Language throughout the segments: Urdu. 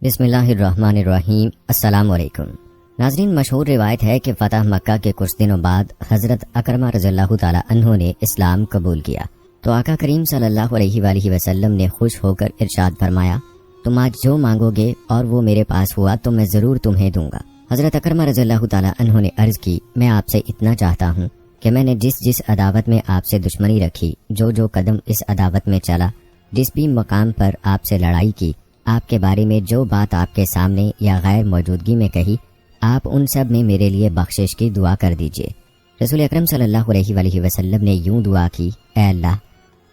بسم اللہ الرحمن الرحیم۔ السلام علیکم ناظرین، مشہور روایت ہے کہ فتح مکہ کے کچھ دنوں بعد حضرت اکرمہ رضی اللہ تعالی عنہ نے اسلام قبول کیا تو آقا کریم صلی اللہ علیہ وآلہ وسلم نے خوش ہو کر ارشاد فرمایا، تم آج جو مانگو گے اور وہ میرے پاس ہوا تو میں ضرور تمہیں دوں گا۔ حضرت اکرمہ رضی اللہ تعالی عنہ نے عرض کی، میں آپ سے اتنا چاہتا ہوں کہ میں نے جس عداوت میں آپ سے دشمنی رکھی، جو قدم اس عداوت میں چلا، جس بھی مقام پر آپ سے لڑائی کی، آپ کے بارے میں جو بات آپ کے سامنے یا غیر موجودگی میں کہی، آپ ان سب میں میرے لیے بخشش کی دعا کر دیجئے۔ رسول اکرم صلی اللہ علیہ وآلہ وسلم نے یوں دعا کی، اے اللہ،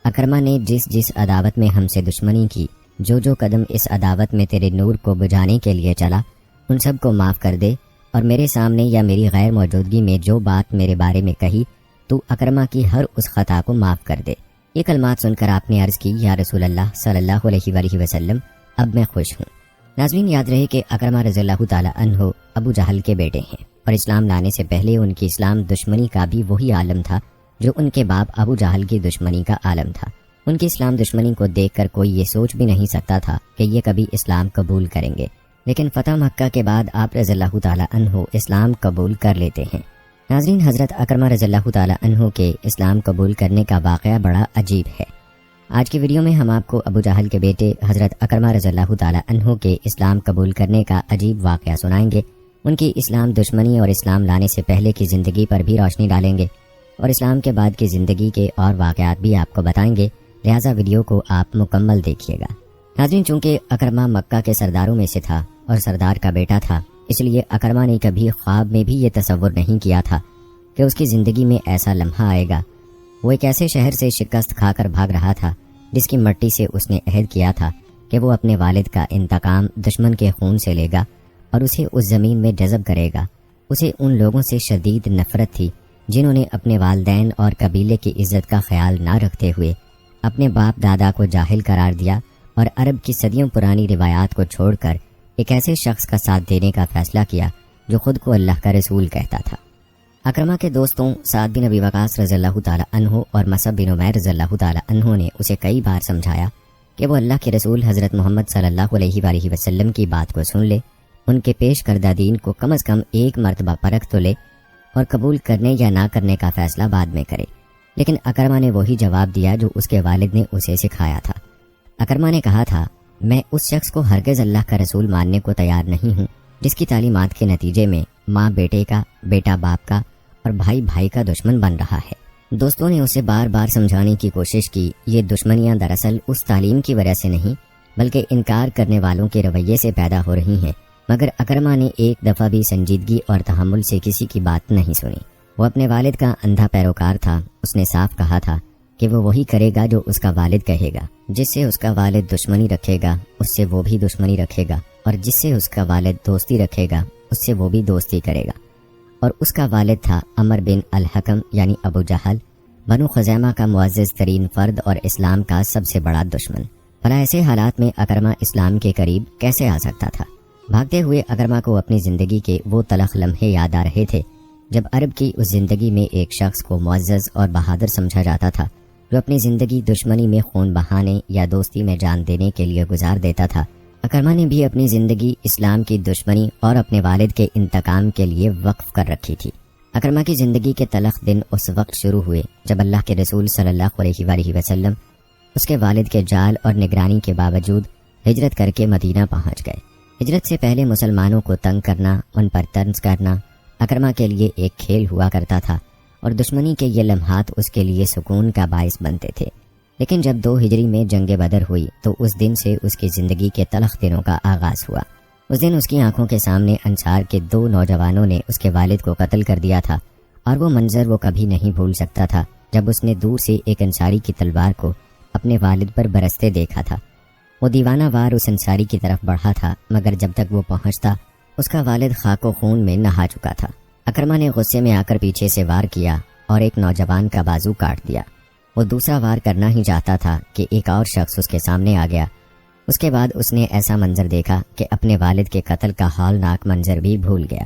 اکرمہ نے جس عداوت میں ہم سے دشمنی کی، جو قدم اس عداوت میں تیرے نور کو بجھانے کے لیے چلا، ان سب کو معاف کر دے، اور میرے سامنے یا میری غیر موجودگی میں جو بات میرے بارے میں کہی تو اکرمہ کی ہر اس خطا کو معاف کر دے۔ یہ کلمات سن کر آپ نے عرض کی، یا رسول اللہ صلی اللہ علیہ وآلہ وسلم، اب میں خوش ہوں۔ ناظرین، یاد رہے کہ اکرمہ رضی اللہ تعالی عنہ ابو جہل کے بیٹے ہیں، اور اسلام لانے سے پہلے ان کی اسلام دشمنی کا بھی وہی عالم تھا جو ان کے باپ ابو جہل کی دشمنی کا عالم تھا۔ ان کی اسلام دشمنی کو دیکھ کر کوئی یہ سوچ بھی نہیں سکتا تھا کہ یہ کبھی اسلام قبول کریں گے، لیکن فتح مکہ کے بعد آپ رضی اللہ تعالی عنہ اسلام قبول کر لیتے ہیں۔ ناظرین، حضرت اکرمہ رضی اللہ تعالی عنہ کے اسلام قبول کرنے کا واقعہ بڑا عجیب ہے۔ آج کی ویڈیو میں ہم آپ کو ابو جہل کے بیٹے حضرت اکرمہ رضی اللہ تعالی عنہ کے اسلام قبول کرنے کا عجیب واقعہ سنائیں گے، ان کی اسلام دشمنی اور اسلام لانے سے پہلے کی زندگی پر بھی روشنی ڈالیں گے، اور اسلام کے بعد کی زندگی کے اور واقعات بھی آپ کو بتائیں گے، لہٰذا ویڈیو کو آپ مکمل دیکھیے گا۔ ناظرین، چونکہ اکرمہ مکہ کے سرداروں میں سے تھا اور سردار کا بیٹا تھا، اس لیے اکرمہ نے کبھی خواب میں بھی یہ تصور نہیں کیا تھا کہ اس کی زندگی میں ایسا لمحہ آئے گا۔ وہ ایک ایسے شہر سے شکست کھا کر بھاگ رہا تھا جس کی مٹی سے اس نے عہد کیا تھا کہ وہ اپنے والد کا انتقام دشمن کے خون سے لے گا اور اسے اس زمین میں جذب کرے گا۔ اسے ان لوگوں سے شدید نفرت تھی جنہوں نے اپنے والدین اور قبیلے کی عزت کا خیال نہ رکھتے ہوئے اپنے باپ دادا کو جاہل قرار دیا اور عرب کی صدیوں پرانی روایات کو چھوڑ کر ایک ایسے شخص کا ساتھ دینے کا فیصلہ کیا جو خود کو اللہ کا رسول کہتا تھا۔ اکرمہ کے دوستوں سعد بن ابی وقاص رضی اللہ تعالی عنہ اور مصعب بن عمیر رضی اللہ تعالی عنہ نے اسے کئی بار سمجھایا کہ وہ اللہ کے رسول حضرت محمد صلی اللہ علیہ وآلہ وسلم کی بات کو سن لے، ان کے پیش کردہ دین کو کم از کم ایک مرتبہ پرکھ تو لے اور قبول کرنے یا نہ کرنے کا فیصلہ بعد میں کرے، لیکن اکرمہ نے وہی جواب دیا جو اس کے والد نے اسے سکھایا تھا۔ اکرمہ نے کہا تھا، میں اس شخص کو ہرگز اللہ کا رسول ماننے کو تیار نہیں ہوں جس کی تعلیمات کے نتیجے میں ماں بیٹے کا، بیٹا باپ کا اور بھائی بھائی کا دشمن بن رہا ہے۔ دوستوں نے اسے بار بار سمجھانے کی کوشش کی، یہ دشمنیاں دراصل اس تعلیم کی وجہ سے نہیں بلکہ انکار کرنے والوں کے رویے سے پیدا ہو رہی ہیں، مگر اکرمہ نے ایک دفعہ بھی سنجیدگی اور تحمل سے کسی کی بات نہیں سنی۔ وہ اپنے والد کا اندھا پیروکار تھا۔ اس نے صاف کہا تھا کہ وہ وہی کرے گا جو اس کا والد کہے گا، جس سے اس کا والد دشمنی رکھے گا اس سے وہ بھی دشمنی رکھے گا، اور جس سے اس کا والد دوستی رکھے گا اس سے وہ بھی دوستی کرے گا۔ اور اس کا والد تھا عمر بن الحکم یعنی ابو جہل، بنو خزیمہ کا معزز ترین فرد اور اسلام کا سب سے بڑا دشمن۔ بھلا ایسے حالات میں اکرمہ اسلام کے قریب کیسے آ سکتا تھا؟ بھاگتے ہوئے اکرمہ کو اپنی زندگی کے وہ تلخ لمحے یاد آ رہے تھے جب عرب کی اس زندگی میں ایک شخص کو معزز اور بہادر سمجھا جاتا تھا جو اپنی زندگی دشمنی میں خون بہانے یا دوستی میں جان دینے کے لیے گزار دیتا تھا۔ اکرمہ نے بھی اپنی زندگی اسلام کی دشمنی اور اپنے والد کے انتقام کے لیے وقف کر رکھی تھی۔ اکرمہ کی زندگی کے تلخ دن اس وقت شروع ہوئے جب اللہ کے رسول صلی اللہ علیہ وآلہ وسلم اس کے والد کے جال اور نگرانی کے باوجود ہجرت کر کے مدینہ پہنچ گئے۔ ہجرت سے پہلے مسلمانوں کو تنگ کرنا، ان پر طنز کرنا اکرمہ کے لیے ایک کھیل ہوا کرتا تھا، اور دشمنی کے یہ لمحات اس کے لیے سکون کا باعث بنتے تھے۔ لیکن جب 2 ہجری میں جنگ بدر ہوئی تو اس دن سے اس کی زندگی کے تلخ دنوں کا آغاز ہوا۔ اس دن اس کی آنکھوں کے سامنے انصار کے 2 نوجوانوں نے اس کے والد کو قتل کر دیا تھا، اور وہ منظر وہ کبھی نہیں بھول سکتا تھا جب اس نے دور سے ایک انصاری کی تلوار کو اپنے والد پر برستے دیکھا تھا۔ وہ دیوانہ وار اس انصاری کی طرف بڑھا تھا، مگر جب تک وہ پہنچتا اس کا والد خاک و خون میں نہا چکا تھا۔ اکرمہ نے غصے میں آ کر پیچھے سے وار کیا اور ایک نوجوان کا بازو کاٹ دیا۔ وہ دوسرا وار کرنا ہی چاہتا تھا کہ ایک اور شخص اس کے سامنے آ گیا۔ اس کے بعد اس نے ایسا منظر دیکھا کہ اپنے والد کے قتل کا ہولناک منظر بھی بھول گیا۔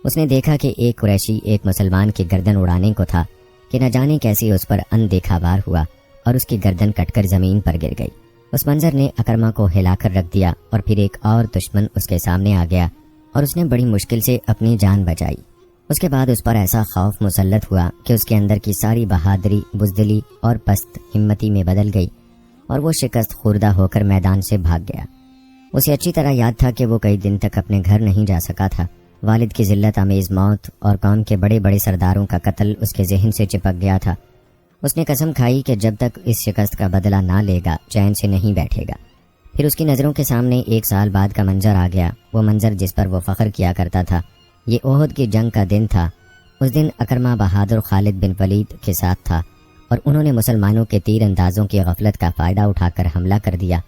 اس نے دیکھا کہ ایک قریشی ایک مسلمان کی گردن اڑانے کو تھا کہ نہ جانے کیسے اس پر اندیکھا وار ہوا اور اس کی گردن کٹ کر زمین پر گر گئی۔ اس منظر نے اکرما کو ہلا کر رکھ دیا اور پھر ایک اور دشمن اس کے سامنے آ گیا اور اس نے بڑی مشکل سے اپنی جان بچائی۔ اس کے بعد اس پر ایسا خوف مسلط ہوا کہ اس کے اندر کی ساری بہادری بزدلی اور پست ہمتی میں بدل گئی اور وہ شکست خوردہ ہو کر میدان سے بھاگ گیا۔ اسے اچھی طرح یاد تھا کہ وہ کئی دن تک اپنے گھر نہیں جا سکا تھا۔ والد کی ذلت آمیز موت اور قوم کے بڑے بڑے سرداروں کا قتل اس کے ذہن سے چپک گیا تھا۔ اس نے قسم کھائی کہ جب تک اس شکست کا بدلہ نہ لے گا چین سے نہیں بیٹھے گا۔ پھر اس کی نظروں کے سامنے 1 سال بعد کا منظر آ گیا، وہ منظر جس پر وہ فخر کیا کرتا تھا۔ یہ احد کی جنگ کا دن تھا۔ اس دن اکرما بہادر خالد بن ولید کے ساتھ تھا اور انہوں نے مسلمانوں کے تیر اندازوں کی غفلت کا فائدہ اٹھا کر حملہ کر دیا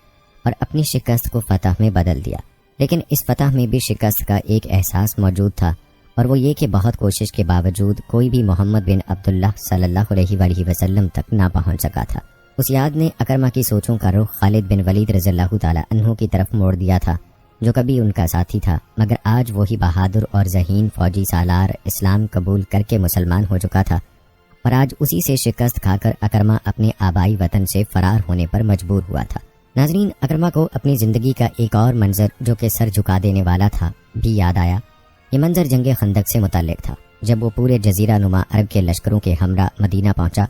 اور اپنی شکست کو فتح میں بدل دیا۔ لیکن اس فتح میں بھی شکست کا ایک احساس موجود تھا، اور وہ یہ کہ بہت کوشش کے باوجود کوئی بھی محمد بن عبداللہ صلی اللہ علیہ وآلہ وسلم تک نہ پہنچ سکا تھا۔ اس یاد نے اکرما کی سوچوں کا رخ خالد بن ولید رضی اللہ تعالی عنہ کی طرف موڑ دیا تھا، جو کبھی ان کا ساتھی تھا مگر آج وہی بہادر اور ذہین فوجی سالار اسلام قبول کر کے مسلمان ہو چکا تھا، اور آج اسی سے شکست کھا کر اکرما اپنے آبائی وطن سے فرار ہونے پر مجبور ہوا تھا۔ ناظرین، اکرما کو اپنی زندگی کا ایک اور منظر جو کہ سر جھکا دینے والا تھا بھی یاد آیا۔ یہ منظر جنگ خندق سے متعلق تھا۔ جب وہ پورے جزیرہ نما عرب کے لشکروں کے ہمراہ مدینہ پہنچا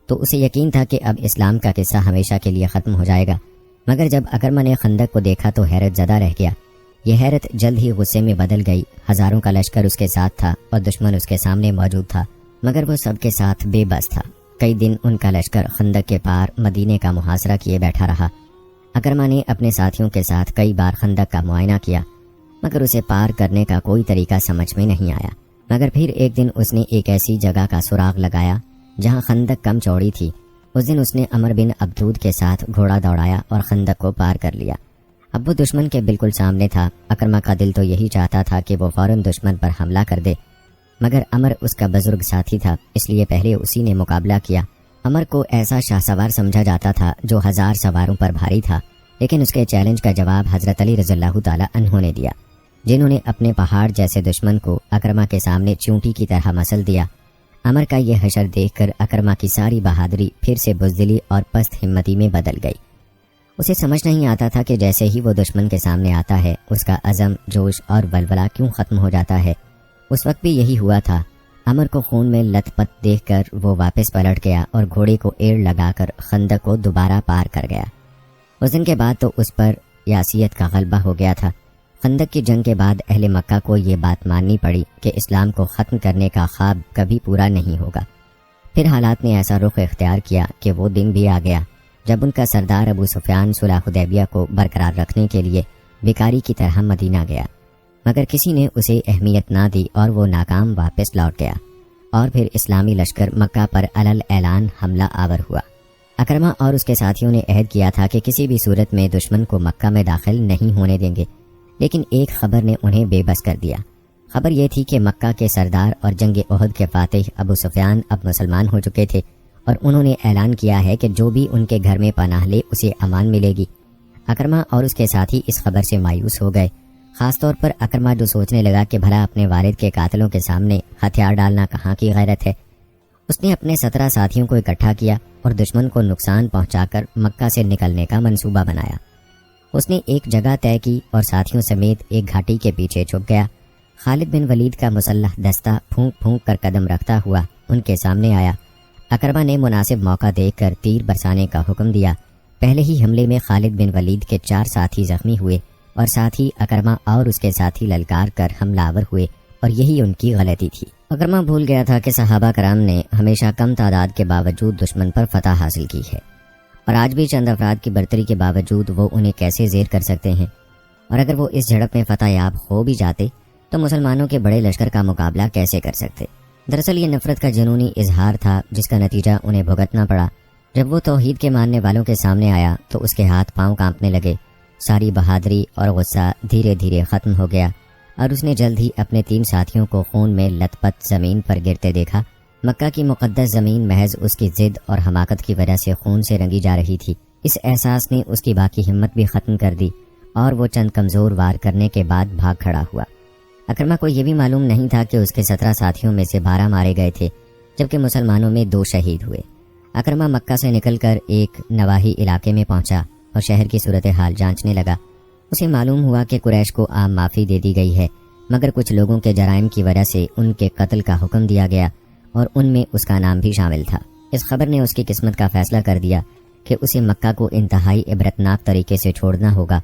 تو اسے یقین تھا کہ اب اسلام کا قصہ ہمیشہ کے لیے ختم ہو جائے گا، مگر جب اکرما نے خندق کو دیکھا تو حیرت زدہ رہ گیا۔ یہ حیرت جلد ہی غصے میں بدل گئی۔ ہزاروں کا لشکر اس کے ساتھ تھا اور دشمن اس کے سامنے موجود تھا، مگر وہ سب کے ساتھ بے بس تھا۔ کئی دن ان کا لشکر خندق کے پار مدینے کا محاصرہ کیے بیٹھا رہا۔ اکرما نے اپنے ساتھیوں کے ساتھ کئی بار خندق کا معائنہ کیا، مگر اسے پار کرنے کا کوئی طریقہ سمجھ میں نہیں آیا۔ مگر پھر ایک دن اس نے ایک ایسی جگہ کا سراغ لگایا جہاں خندق کم چوڑی تھی۔ اس دن اس نے عمر بن عبدود کے ساتھ گھوڑا دوڑایا اور خندق کو پار کر لیا۔ اب وہ دشمن کے بالکل سامنے تھا۔ اکرما کا دل تو یہی چاہتا تھا کہ وہ فوراً دشمن پر حملہ کر دے، مگر عمر اس کا بزرگ ساتھی تھا، اس لیے پہلے اسی نے مقابلہ کیا۔ عمر کو ایسا شاہ سوار سمجھا جاتا تھا جو 1000 سواروں پر بھاری تھا، لیکن اس کے چیلنج کا جواب حضرت علی رضی اللہ تعالی عنہ نے دیا، جنہوں نے اپنے پہاڑ جیسے دشمن کو اکرما کے سامنے چونٹی کی طرح مسل دیا۔ عمر کا یہ حشر دیکھ کر اکرما کی ساری بہادری پھر سے بزدلی اور پست ہمتی میں بدل گئی۔ اسے سمجھ نہیں آتا تھا کہ جیسے ہی وہ دشمن کے سامنے آتا ہے اس کا عزم، جوش اور ولولہ کیوں ختم ہو جاتا ہے۔ اس وقت بھی یہی ہوا تھا۔ عمر کو خون میں لت پت دیکھ کر وہ واپس پلٹ گیا اور گھوڑے کو ایڑ لگا کر خندق کو دوبارہ پار کر گیا۔ اس دن کے بعد تو اس پر یاسیت کا غلبہ ہو گیا تھا۔ خندق کی جنگ کے بعد اہل مکہ کو یہ بات ماننی پڑی کہ اسلام کو ختم کرنے کا خواب کبھی پورا نہیں ہوگا۔ پھر حالات نے ایسا رخ اختیار کیا کہ وہ دن بھی آ گیا جب ان کا سردار ابو سفیان صلح حدیبیہ کو برقرار رکھنے کے لیے بھکاری کی طرح مدینہ گیا، مگر کسی نے اسے اہمیت نہ دی اور وہ ناکام واپس لوٹ گیا، اور پھر اسلامی لشکر مکہ پر علل اعلان حملہ آور ہوا۔ اکرما اور اس کے ساتھیوں نے عہد کیا تھا کہ کسی بھی صورت میں دشمن کو مکہ میں داخل نہیں ہونے دیں گے، لیکن ایک خبر نے انہیں بے بس کر دیا۔ خبر یہ تھی کہ مکہ کے سردار اور جنگ احد کے فاتح ابو سفیان اب مسلمان ہو چکے تھے، اور انہوں نے اعلان کیا ہے کہ جو بھی ان کے گھر میں پناہ لے اسے امان ملے گی۔ اکرما اور اس کے ساتھی اس خبر سے مایوس ہو گئے، خاص طور پر اکرما جو سوچنے لگا کہ بھلا اپنے والد کے قاتلوں کے سامنے ہتھیار ڈالنا کہاں کی غیرت ہے۔ اس نے اپنے 17 ساتھیوں کو اکٹھا کیا اور دشمن کو نقصان پہنچا کر مکہ سے نکلنے کا منصوبہ بنایا۔ اس نے ایک جگہ طے کی اور ساتھیوں سمیت ایک گھاٹی کے پیچھے چھپ گیا۔ خالد بن ولید کا مسلح دستہ پھونک پھونک کر قدم رکھتا ہوا ان کے سامنے آیا۔ اکرما نے مناسب موقع دیکھ کر تیر برسانے کا حکم دیا۔ پہلے ہی حملے میں خالد بن ولید کے 4 ساتھی زخمی ہوئے اور ساتھ ہی اکرما اور اس کے ساتھی للکار کر حملہ آور ہوئے، اور یہی ان کی غلطی تھی۔ اکرما بھول گیا تھا کہ صحابہ کرام نے ہمیشہ کم تعداد کے باوجود دشمن پر فتح حاصل کی ہے، اور آج بھی چند افراد کی برتری کے باوجود وہ انہیں کیسے زیر کر سکتے ہیں، اور اگر وہ اس جھڑپ میں فتح یاب ہو بھی جاتے تو مسلمانوں کے بڑے لشکر کا مقابلہ کیسے کر سکتے۔ دراصل یہ نفرت کا جنونی اظہار تھا جس کا نتیجہ انہیں بھگتنا پڑا۔ جب وہ توحید کے ماننے والوں کے سامنے آیا تو اس کے ہاتھ پاؤں کانپنے لگے۔ ساری بہادری اور غصہ دھیرے دھیرے ختم ہو گیا، اور اس نے جلد ہی اپنے 3 ساتھیوں کو خون میں لت پت زمین پر گرتے دیکھا۔ مکہ کی مقدس زمین محض اس کی ضد اور حماقت کی وجہ سے خون سے رنگی جا رہی تھی۔ اس احساس نے اس کی باقی ہمت بھی ختم کر دی، اور وہ چند کمزور وار کرنے کے بعد بھاگ کھڑا ہوا۔ اکرما کو یہ بھی معلوم نہیں تھا کہ اس کے 17 ساتھیوں میں سے 12 مارے گئے تھے، جبکہ مسلمانوں میں 2 شہید ہوئے۔ اکرما مکہ سے نکل کر ایک نواحی علاقے میں پہنچا اور شہر کی صورتحال جانچنے لگا۔ اسے معلوم ہوا کہ قریش کو عام معافی دے دی گئی ہے، مگر کچھ لوگوں کے جرائم کی وجہ سے ان کے قتل کا حکم دیا گیا اور ان میں اس کا نام بھی شامل تھا۔ اس خبر نے اس کی قسمت کا فیصلہ کر دیا کہ اسے مکہ کو انتہائی عبرتناک طریقے سے چھوڑنا ہوگا۔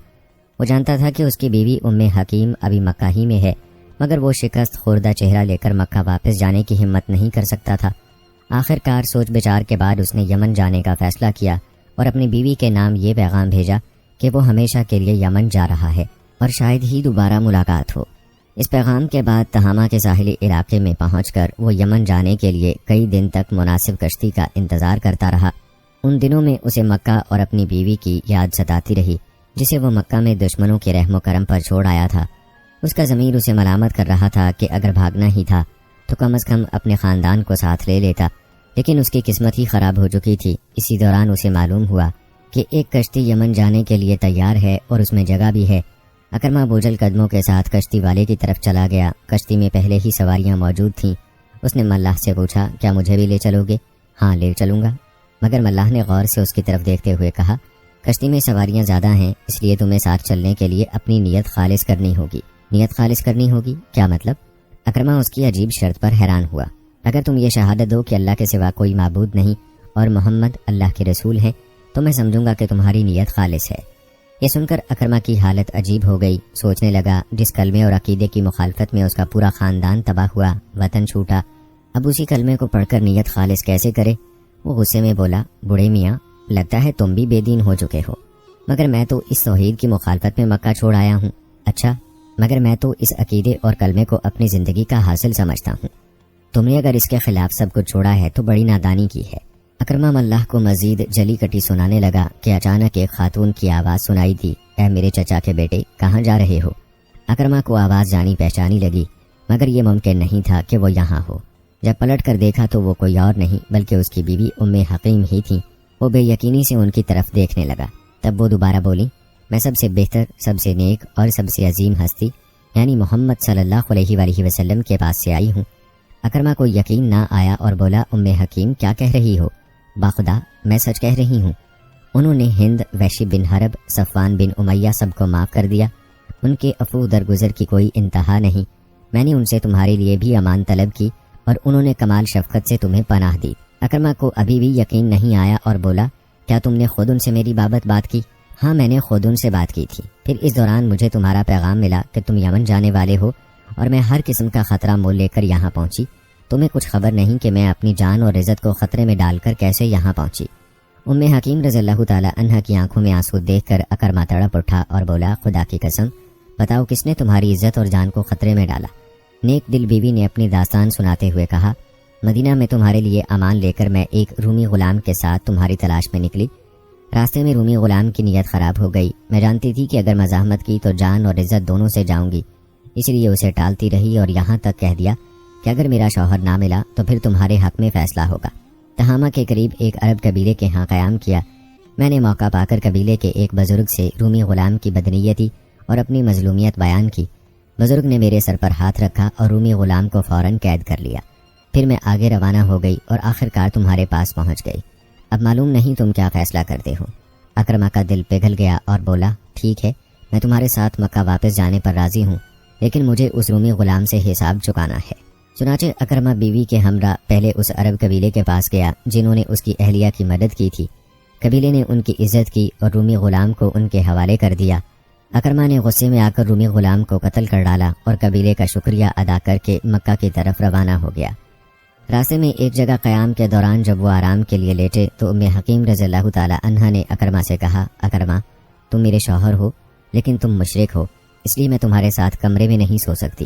وہ جانتا تھا کہ اس کی بیوی ام حکیم ابھی مکہ ہی میں ہے، مگر وہ شکست خوردہ چہرہ لے کر مکہ واپس جانے کی ہمت نہیں کر سکتا تھا۔ آخر کار سوچ بچار کے بعد اس نے یمن جانے کا فیصلہ کیا اور اپنی بیوی کے نام یہ پیغام بھیجا کہ وہ ہمیشہ کے لیے یمن جا رہا ہے اور شاید ہی دوبارہ ملاقات ہو۔ اس پیغام کے بعد تہامہ کے ساحلی علاقے میں پہنچ کر وہ یمن جانے کے لیے کئی دن تک مناسب کشتی کا انتظار کرتا رہا۔ ان دنوں میں اسے مکہ اور اپنی بیوی کی یاد ستاتی رہی، جسے وہ مکہ میں دشمنوں کے رحم و کرم پر چھوڑ آیا تھا۔ اس کا ضمیر اسے ملامت کر رہا تھا کہ اگر بھاگنا ہی تھا تو کم از کم اپنے خاندان کو ساتھ لے لیتا، لیکن اس کی قسمت ہی خراب ہو چکی تھی۔ اسی دوران اسے معلوم ہوا کہ ایک کشتی یمن جانے کے لیے تیار ہے اور اس میں جگہ بھی ہے۔ اکرمہ بوجھل قدموں کے ساتھ کشتی والے کی طرف چلا گیا۔ کشتی میں پہلے ہی سواریاں موجود تھیں۔ اس نے ملاح سے پوچھا، کیا مجھے بھی لے چلو گے؟ ہاں، لے چلوں گا، مگر ملاح نے غور سے اس کی طرف دیکھتے ہوئے کہا، کشتی میں سواریاں زیادہ ہیں، اس لیے تمہیں ساتھ چلنے کے لیے اپنی نیت خالص کرنی ہوگی۔ نیت خالص کرنی ہوگی؟ کیا مطلب؟ اکرمہ اس کی عجیب شرط پر حیران ہوا۔ اگر تم یہ شہادت دو کہ اللہ کے سوا کوئی معبود نہیں اور محمد اللہ کے رسول ہیں تو میں سمجھوں گا کہ تمہاری نیت خالص ہے۔ یہ سن کر اکرمہ کی حالت عجیب ہو گئی۔ سوچنے لگا، جس کلمے اور عقیدے کی مخالفت میں اس کا پورا خاندان تباہ ہوا، وطن چھوٹا، اب اسی کلمے کو پڑھ کر نیت خالص کیسے کرے؟ وہ غصے میں بولا، بوڑھے میاں، لگتا ہے تم بھی بے دین ہو چکے ہو، مگر میں تو اس توحید کی مخالفت میں مکہ چھوڑ آیا ہوں۔ اچھا، مگر میں تو اس عقیدے اور کلمے کو اپنی زندگی کا حاصل سمجھتا ہوں۔ تم نے اگر اس کے خلاف سب کچھ چھوڑا ہے تو بڑی نادانی کی ہے۔ اکرمہ ملاح کو مزید جلی کٹی سنانے لگا کہ اچانک ایک خاتون کی آواز سنائی دی، اے میرے چچا کے بیٹے، کہاں جا رہے ہو؟ اکرمہ کو آواز جانی پہچانی لگی، مگر یہ ممکن نہیں تھا کہ وہ یہاں ہو۔ جب پلٹ کر دیکھا تو وہ کوئی اور نہیں بلکہ اس کی بیوی ام حکیم ہی تھی۔ وہ بے یقینی سے ان کی طرف دیکھنے لگا۔ تب وہ دوبارہ بولی، میں سب سے بہتر، سب سے نیک اور سب سے عظیم ہستی یعنی محمد صلی اللہ علیہ وآلہ وسلم کے پاس سے آئی ہوں۔ اکرمہ کو یقین نہ آیا اور بولا، ام حکیم کیا کہہ رہی ہو؟ باخدا میں سچ کہہ رہی ہوں۔ انہوں نے ہند، وحشی بن حرب، صفوان بن امیہ سب کو معاف کر دیا۔ ان کے عفو درگزر کی کوئی انتہا نہیں۔ میں نے ان سے تمہارے لیے بھی امان طلب کی اور انہوں نے کمال شفقت سے تمہیں پناہ دی۔ اکرمہ کو ابھی بھی یقین نہیں آیا اور بولا، کیا تم نے خود ان سے میری بابت بات کی؟ ہاں، میں نے خود ان سے بات کی تھی۔ پھر اس دوران مجھے تمہارا پیغام ملا کہ تم یمن جانے والے ہو اور میں ہر قسم کا خطرہ مول لے کر یہاں پہنچی۔ تمہیں کچھ خبر نہیں کہ میں اپنی جان اور عزت کو خطرے میں ڈال کر کیسے یہاں پہنچی۔ ام حکیم رضی اللہ تعالی عنہا کی آنکھوں میں آنسو دیکھ کر اکرمہ تڑپ اٹھا اور بولا، خدا کی قسم، بتاؤ کس نے تمہاری عزت اور جان کو خطرے میں ڈالا؟ نیک دل بیوی نے اپنی داستان سناتے ہوئے کہا، مدینہ میں تمہارے لیے امان لے کر میں ایک رومی غلام کے ساتھ تمہاری تلاش میں نکلی۔ راستے میں رومی غلام کی نیت خراب ہو گئی۔ میں جانتی تھی کہ اگر مزاحمت کی تو جان اور عزت دونوں سے جاؤں گی، اس لیے اسے ٹالتی رہی اور یہاں تک کہہ دیا کہ اگر میرا شوہر نہ ملا تو پھر تمہارے حق میں فیصلہ ہوگا۔ تہامہ کے قریب ایک عرب قبیلے کے ہاں قیام کیا۔ میں نے موقع پا کر قبیلے کے ایک بزرگ سے رومی غلام کی بدنیتی اور اپنی مظلومیت بیان کی۔ بزرگ نے میرے سر پر ہاتھ رکھا اور رومی غلام کو فوراً قید کر لیا۔ پھر میں آگے روانہ ہو گئی اور آخر کار تمہارے پاس پہنچ گئی۔ اب معلوم نہیں تم کیا فیصلہ کرتے ہو۔ اکرمہ کا دل پگھل گیا اور بولا، ٹھیک ہے، میں تمہارے ساتھ مکہ واپس جانے پر راضی ہوں، لیکن مجھے اس رومی غلام سے حساب چکانا ہے۔ چنانچہ اکرمہ بیوی کے ہمراہ پہلے اس عرب قبیلے کے پاس گیا جنہوں نے اس کی اہلیہ کی مدد کی تھی۔ قبیلے نے ان کی عزت کی اور رومی غلام کو ان کے حوالے کر دیا۔ اکرمہ نے غصے میں آ کر رومی غلام کو قتل کر ڈالا اور قبیلے کا شکریہ ادا کر کے مکہ کی طرف روانہ ہو گیا۔ راستے میں ایک جگہ قیام کے دوران جب وہ آرام کے لیے لیٹے تو ام حکیم رضی اللہ تعالی عنہا نے اکرمہ سے کہا، اکرمہ تم میرے شوہر ہو لیکن تم مشرک ہو، اس لیے میں تمہارے ساتھ کمرے میں نہیں سو سکتی۔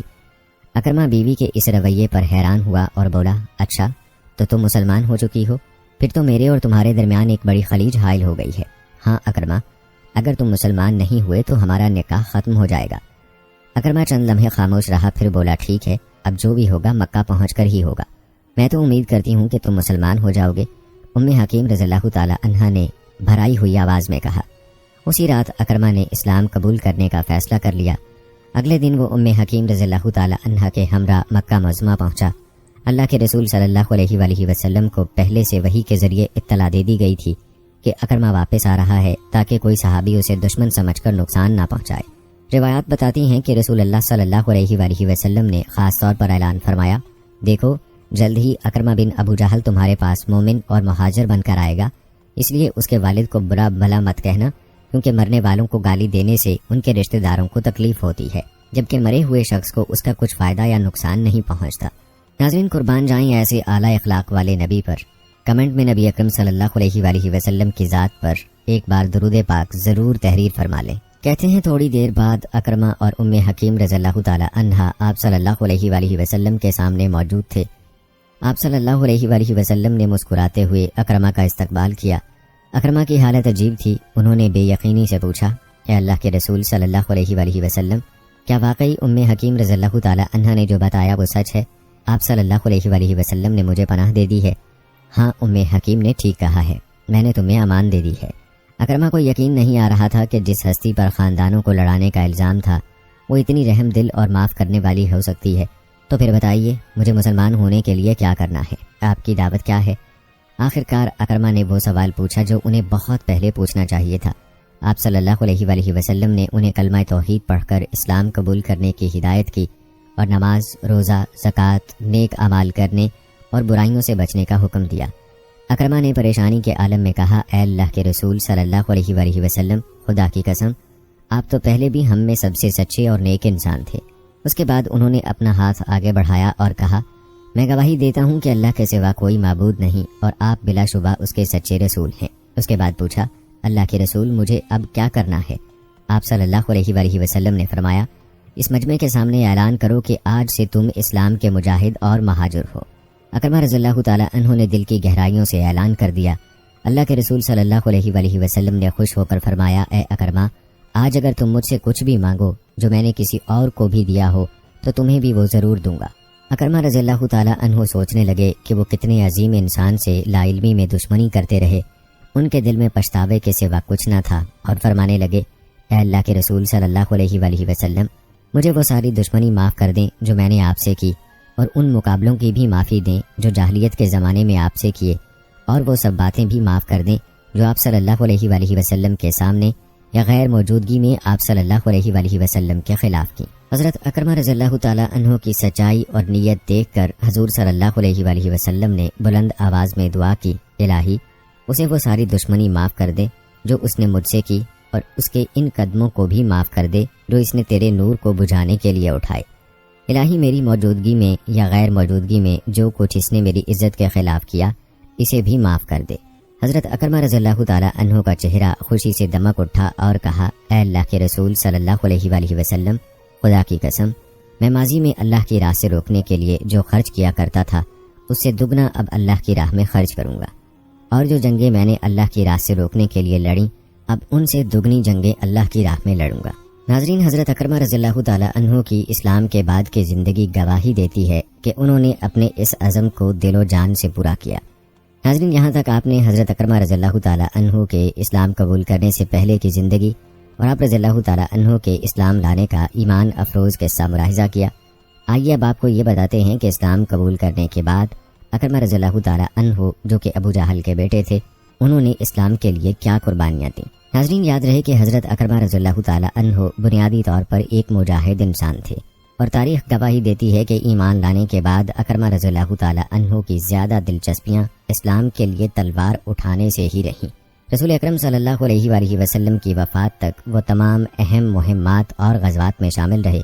اکرمہ بیوی کے اس رویے پر حیران ہوا اور بولا، اچھا تو تم مسلمان ہو چکی ہو، پھر تو میرے اور تمہارے درمیان ایک بڑی خلیج حائل ہو گئی ہے۔ ہاں اکرمہ، اگر تم مسلمان نہیں ہوئے تو ہمارا نکاح ختم ہو جائے گا۔ اکرمہ چند لمحے خاموش رہا، پھر بولا، ٹھیک ہے، اب جو بھی ہوگا مکہ پہنچ کر ہی ہوگا، میں تو امید کرتی ہوں کہ تم مسلمان ہو جاؤ گے۔ ام حکیم رضی اللہ تعالی عنہا نے بھرائی ہوئی آواز میں کہا۔ اسی رات اکرمہ نے اسلام قبول کرنے کا فیصلہ کر لیا۔ اگلے دن وہ ام حکیم رضی اللہ تعالی عنہا کے ہمراہ مکہ معظمہ پہنچا۔ اللہ کے رسول صلی اللہ علیہ وآلہ وسلم کو پہلے سے وحی کے ذریعے اطلاع دے دی گئی تھی کہ اکرمہ واپس آ رہا ہے تاکہ کوئی صحابی اسے دشمن سمجھ کر نقصان نہ پہنچائے۔ روایات بتاتی ہیں کہ رسول اللہ صلی اللہ علیہ وآلہ وسلم نے خاص طور پر اعلان فرمایا، دیکھو جلد ہی اکرمہ بن ابو جہل تمہارے پاس مومن اور مہاجر بن کر آئے گا، اس لیے اس کے والد کو برا بھلا مت کہنا، کیونکہ مرنے والوں کو گالی دینے سے ان کے رشتہ داروں کو تکلیف ہوتی ہے، جبکہ مرے ہوئے شخص کو اس کا کچھ فائدہ یا نقصان نہیں پہنچتا۔ ناظرین، قربان جائیں ایسے اعلیٰ اخلاق والے نبی پر۔ کمنٹ میں نبی اکرم صلی اللہ علیہ وآلہ وسلم کی ذات پر ایک بار درود پاک ضرور تحریر فرما لیں۔ کہتے ہیں تھوڑی دیر بعد اکرمہ اور ام حکیم رضی اللہ تعالی عنہا آپ صلی اللہ علیہ وآلہ وسلم کے سامنے موجود تھے۔ آپ صلی اللہ علیہ وآلہ وسلم نے مسکراتے ہوئے اکرمہ کا استقبال کیا۔ اکرمہ کی حالت عجیب تھی۔ انہوں نے بے یقینی سے پوچھا، اے اللہ کے رسول صلی اللہ علیہ وآلہ وسلم، کیا واقعی ام حکیم رضی اللہ تعالی عنہا نے جو بتایا وہ سچ ہے؟ آپ صلی اللہ علیہ وآلہ وسلم نے مجھے پناہ دے دی ہے۔ ہاں، ام حکیم نے ٹھیک کہا ہے، میں نے تمہیں امان دے دی ہے۔ اکرمہ کو یقین نہیں آ رہا تھا کہ جس ہستی پر خاندانوں کو لڑانے کا الزام تھا وہ اتنی رحم دل اور معاف کرنے والی ہو سکتی ہے۔ تو پھر بتائیے، مجھے مسلمان ہونے کے لیے کیا کرنا ہے؟ آپ کی دعوت کیا ہے؟ آخرکار اکرمہ نے وہ سوال پوچھا جو انہیں بہت پہلے پوچھنا چاہیے تھا۔ آپ صلی اللہ علیہ وآلہ وسلم نے انہیں کلمہ توحید پڑھ کر اسلام قبول کرنے کی ہدایت کی اور نماز، روزہ، زکوٰۃ، نیک اعمال کرنے اور برائیوں سے بچنے کا حکم دیا۔ اکرمہ نے پریشانی کے عالم میں کہا، اے اللہ کے رسول صلی اللہ علیہ وآلہ وسلم، خدا کی قسم، آپ تو پہلے بھی ہم میں سب سے سچے اور نیک انسان تھے۔ اس کے بعد انہوں نے اپنا ہاتھ آگے بڑھایا اور کہا، میں گواہی دیتا ہوں کہ اللہ کے سوا کوئی معبود نہیں اور آپ بلا شبہ اس کے سچے رسول ہیں۔ اس کے بعد پوچھا، اللہ کے رسول، مجھے اب کیا کرنا ہے؟ آپ صلی اللہ علیہ وآلہ وسلم نے فرمایا، اس مجمع کے سامنے اعلان کرو کہ آج سے تم اسلام کے مجاہد اور مہاجر ہو۔ اکرمہ رضی اللہ تعالی عنہ نے دل کی گہرائیوں سے اعلان کر دیا۔ اللہ کے رسول صلی اللہ علیہ وآلہ وسلم نے خوش ہو کر فرمایا، اے اکرمہ، آج اگر تم مجھ سے کچھ بھی مانگو جو میں نے کسی اور کو بھی دیا ہو تو تمہیں بھی وہ ضرور دوں گا۔ اکرمہ رضی اللہ تعالی عنہ سوچنے لگے کہ وہ کتنے عظیم انسان سے لا علمی میں دشمنی کرتے رہے۔ ان کے دل میں پچھتاوے کے سوا کچھ نہ تھا اور فرمانے لگے، اے اللہ کے رسول صلی اللہ علیہ وآلہ وسلم، مجھے وہ ساری دشمنی معاف کر دیں جو میں نے آپ سے کی، اور ان مقابلوں کی بھی معافی دیں جو جاہلیت کے زمانے میں آپ سے کیے، اور وہ سب باتیں بھی معاف کر دیں جو آپ صلی اللہ علیہ وآلہ وسلم کے سامنے یا غیر موجودگی میں آپ صلی اللہ علیہ وآلہ وسلم کے خلاف کی۔ حضرت اکرمہ رضی اللہ تعالی عنہ کی سچائی اور نیت دیکھ کر حضور صلی اللہ علیہ وآلہ وسلم نے بلند آواز میں دعا کی، الہی اسے وہ ساری دشمنی معاف کر دے جو اس نے مجھ سے کی، اور اس کے ان قدموں کو بھی معاف کر دے جو اس نے تیرے نور کو بجھانے کے لیے اٹھائے۔ الہی میری موجودگی میں یا غیر موجودگی میں جو کچھ اس نے میری عزت کے خلاف کیا اسے بھی معاف کر دے۔ حضرت اکرمہ رضی اللہ تعالی عنہ کا چہرہ خوشی سے دمک اٹھا اور کہا، اے اللہ کے رسول صلی اللہ علیہ وآلہ وسلم، خدا کی قسم، میں ماضی میں اللہ کی راہ سے روکنے کے لیے جو خرچ کیا کرتا تھا اس سے دگنا اب اللہ کی راہ میں خرچ کروں گا، اور جو جنگیں میں نے اللہ کی راہ سے روکنے کے لیے لڑیں اب ان سے دگنی جنگیں اللہ کی راہ میں لڑوں گا۔ ناظرین، حضرت اکرمہ رضی اللہ تعالی عنہ کی اسلام کے بعد کی زندگی گواہی دیتی ہے کہ انہوں نے اپنے اس عزم کو دل و جان سے پورا کیا۔ ناظرین، یہاں تک آپ نے حضرت اکرمہ رضی اللہ تعالی عنہ کے اسلام قبول کرنے سے پہلے کی زندگی اور آپ رضی اللہ تعالی عنہ کے اسلام لانے کا ایمان افروز قصہ ملاحظہ کیا۔ آئیے اب آپ کو یہ بتاتے ہیں کہ اسلام قبول کرنے کے بعد اکرمہ رضی اللہ تعالی عنہ جو کہ ابو جہل کے بیٹے تھے، انہوں نے اسلام کے لیے کیا قربانیاں دیں۔ ناظرین، یاد رہے کہ حضرت اکرمہ رضی اللہ تعالی عنہ بنیادی طور پر ایک مجاہد انسان تھے، اور تاریخ گواہی دیتی ہے کہ ایمان لانے کے بعد اکرمہ رضی اللہ تعالی عنہ کی زیادہ دلچسپیاں اسلام کے لیے تلوار اٹھانے سے ہی رہیں۔ رسول اکرم صلی اللہ علیہ وآلہ وسلم کی وفات تک وہ تمام اہم مہمات اور غزوات میں شامل رہے۔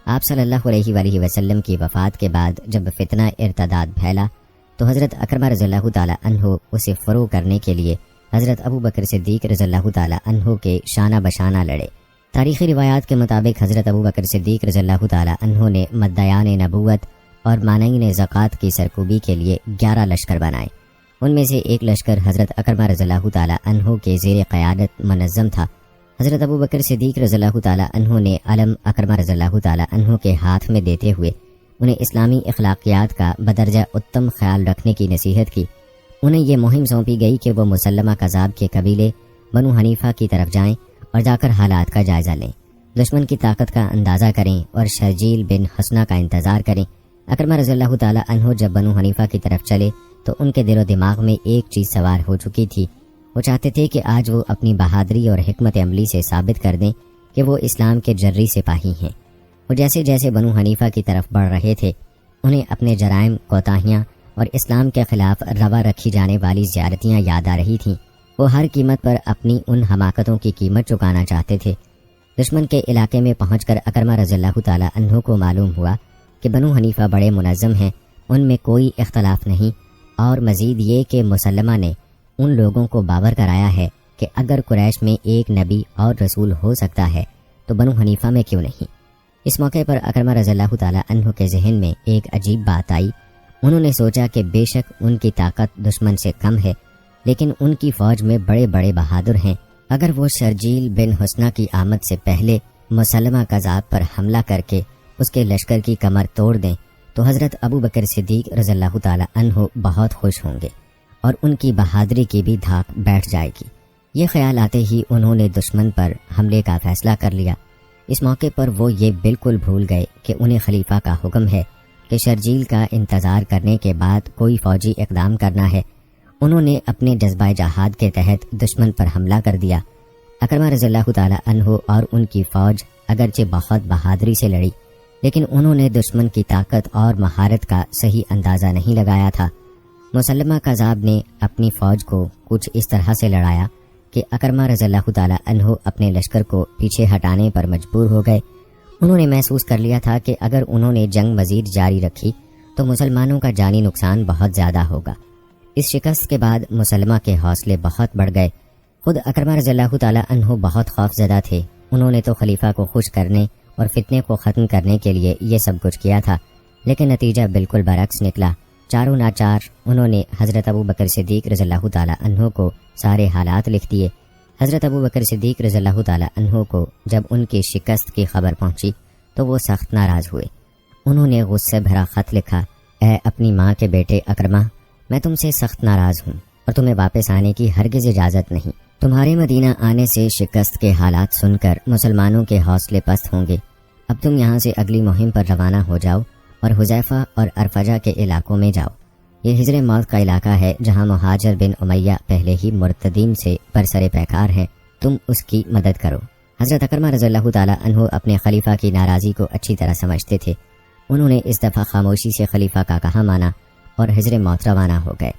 آپ صلی اللہ علیہ وآلہ وسلم کی وفات کے بعد جب فتنہ ارتداد پھیلا تو حضرت اکرمہ رضی اللہ تعالی عنہ اسے فروغ کرنے کے لیے حضرت ابو بکر صدیق رضی اللہ تعالی عنہ کے شانہ بشانہ لڑے۔ تاریخی روایات کے مطابق حضرت ابو بکر صدیق رضی اللہ تعالی عنہ نے مدعیان نبوت اور مانعین زکوٰۃ کی سرکوبی کے لیے 11 لشکر بنائے۔ ان میں سے ایک لشکر حضرت اکرمہ رضی اللہ تعالی عنہ کے زیر قیادت منظم تھا۔ حضرت ابو بکر صدیق رضی اللہ تعالی عنہ نے علم اکرمہ رضی اللہ تعالی عنہ کے ہاتھ میں دیتے ہوئے انہیں اسلامی اخلاقیات کا بدرجہ اتم خیال رکھنے کی نصیحت کی۔ انہیں یہ مہم سونپی گئی کہ وہ مسلمہ کذاب کے قبیلے بنو حنیفہ کی طرف جائیں اور جا کر حالات کا جائزہ لیں، دشمن کی طاقت کا اندازہ کریں اور شرجیل بن حسنہ کا انتظار کریں۔ اکرمہ رضی اللہ تعالی عنہ جب بنو حنیفہ کی طرف چلے تو ان کے دل و دماغ میں ایک چیز سوار ہو چکی تھی، وہ چاہتے تھے کہ آج وہ اپنی بہادری اور حکمت عملی سے ثابت کر دیں کہ وہ اسلام کے جری سپاہی ہیں۔ وہ جیسے جیسے بنو حنیفہ کی طرف بڑھ رہے تھے، انہیں اپنے جرائم، کوتاہیاں اور اسلام کے خلاف روا رکھی جانے والی زیادتیاں یاد آ رہی تھیں۔ وہ ہر قیمت پر اپنی ان حماقتوں کی قیمت چکانا چاہتے تھے۔ دشمن کے علاقے میں پہنچ کر اکرمہ رضی اللہ تعالی عنہ کو معلوم ہوا کہ بنو حنیفہ بڑے منظم ہیں، ان میں کوئی اختلاف نہیں، اور مزید یہ کہ مسلمہ نے ان لوگوں کو باور کرایا ہے کہ اگر قریش میں ایک نبی اور رسول ہو سکتا ہے تو بنو حنیفہ میں کیوں نہیں۔ اس موقع پر اکرمہ رضی اللہ تعالی عنہ کے ذہن میں ایک عجیب بات آئی۔ انہوں نے سوچا کہ بے شک ان کی طاقت دشمن سے کم ہے، لیکن ان کی فوج میں بڑے بڑے بہادر ہیں۔ اگر وہ شرجیل بن حسنہ کی آمد سے پہلے مسلمہ کذاب پر حملہ کر کے اس کے لشکر کی کمر توڑ دیں تو حضرت ابو بکر صدیق رضی اللہ تعالی عنہ بہت خوش ہوں گے اور ان کی بہادری کی بھی دھاک بیٹھ جائے گی۔ یہ خیال آتے ہی انہوں نے دشمن پر حملے کا فیصلہ کر لیا۔ اس موقع پر وہ یہ بالکل بھول گئے کہ انہیں خلیفہ کا حکم ہے کہ شرجیل کا انتظار کرنے کے بعد کوئی فوجی اقدام کرنا ہے۔ انہوں نے اپنے جذبہ جہاد کے تحت دشمن پر حملہ کر دیا۔ اکرمہ رضی اللہ تعالی عنہ اور ان کی فوج اگرچہ بہت بہادری سے لڑی، لیکن انہوں نے دشمن کی طاقت اور مہارت کا صحیح اندازہ نہیں لگایا تھا۔ مسلمہ کذاب نے اپنی فوج کو کچھ اس طرح سے لڑایا کہ اکرمہ رضی اللہ تعالی عنہ اپنے لشکر کو پیچھے ہٹانے پر مجبور ہو گئے۔ انہوں نے محسوس کر لیا تھا کہ اگر انہوں نے جنگ مزید جاری رکھی تو مسلمانوں کا جانی نقصان بہت زیادہ ہوگا۔ اس شکست کے بعد مسلمہ کے حوصلے بہت بڑھ گئے۔ خود اکرمہ رضی اللہ تعالی عنہ بہت خوف زدہ تھے۔ انہوں نے تو خلیفہ کو خوش کرنے اور فتنے کو ختم کرنے کے لیے یہ سب کچھ کیا تھا، لیکن نتیجہ بالکل برعکس نکلا۔ چاروں ناچار انہوں نے حضرت ابو بکر صدیق رضی اللہ تعالی عنہ کو سارے حالات لکھ دیے۔ حضرت ابو بکر صدیق رضی اللہ تعالی عنہ کو جب ان کی شکست کی خبر پہنچی تو وہ سخت ناراض ہوئے۔ انہوں نے غصے بھرا خط لکھا، اے اپنی ماں کے بیٹے اکرمہ، میں تم سے سخت ناراض ہوں اور تمہیں واپس آنے کی ہرگز اجازت نہیں۔ تمہارے مدینہ آنے سے شکست کے حالات سن کر مسلمانوں کے حوصلے پست ہوں گے۔ اب تم یہاں سے اگلی مہم پر روانہ ہو جاؤ اور حذیفہ اور ارفجہ کے علاقوں میں جاؤ۔ یہ ہجر موت کا علاقہ ہے جہاں مہاجر بن امیہ پہلے ہی مرتدین سے برسر پیکار ہیں، تم اس کی مدد کرو۔ حضرت اکرمہ رضی اللہ تعالی عنہ اپنے خلیفہ کی ناراضی کو اچھی طرح سمجھتے تھے۔ انہوں نے اس دفعہ خاموشی سے خلیفہ کا کہا مانا اور ہجر موت روانہ ہو گئے۔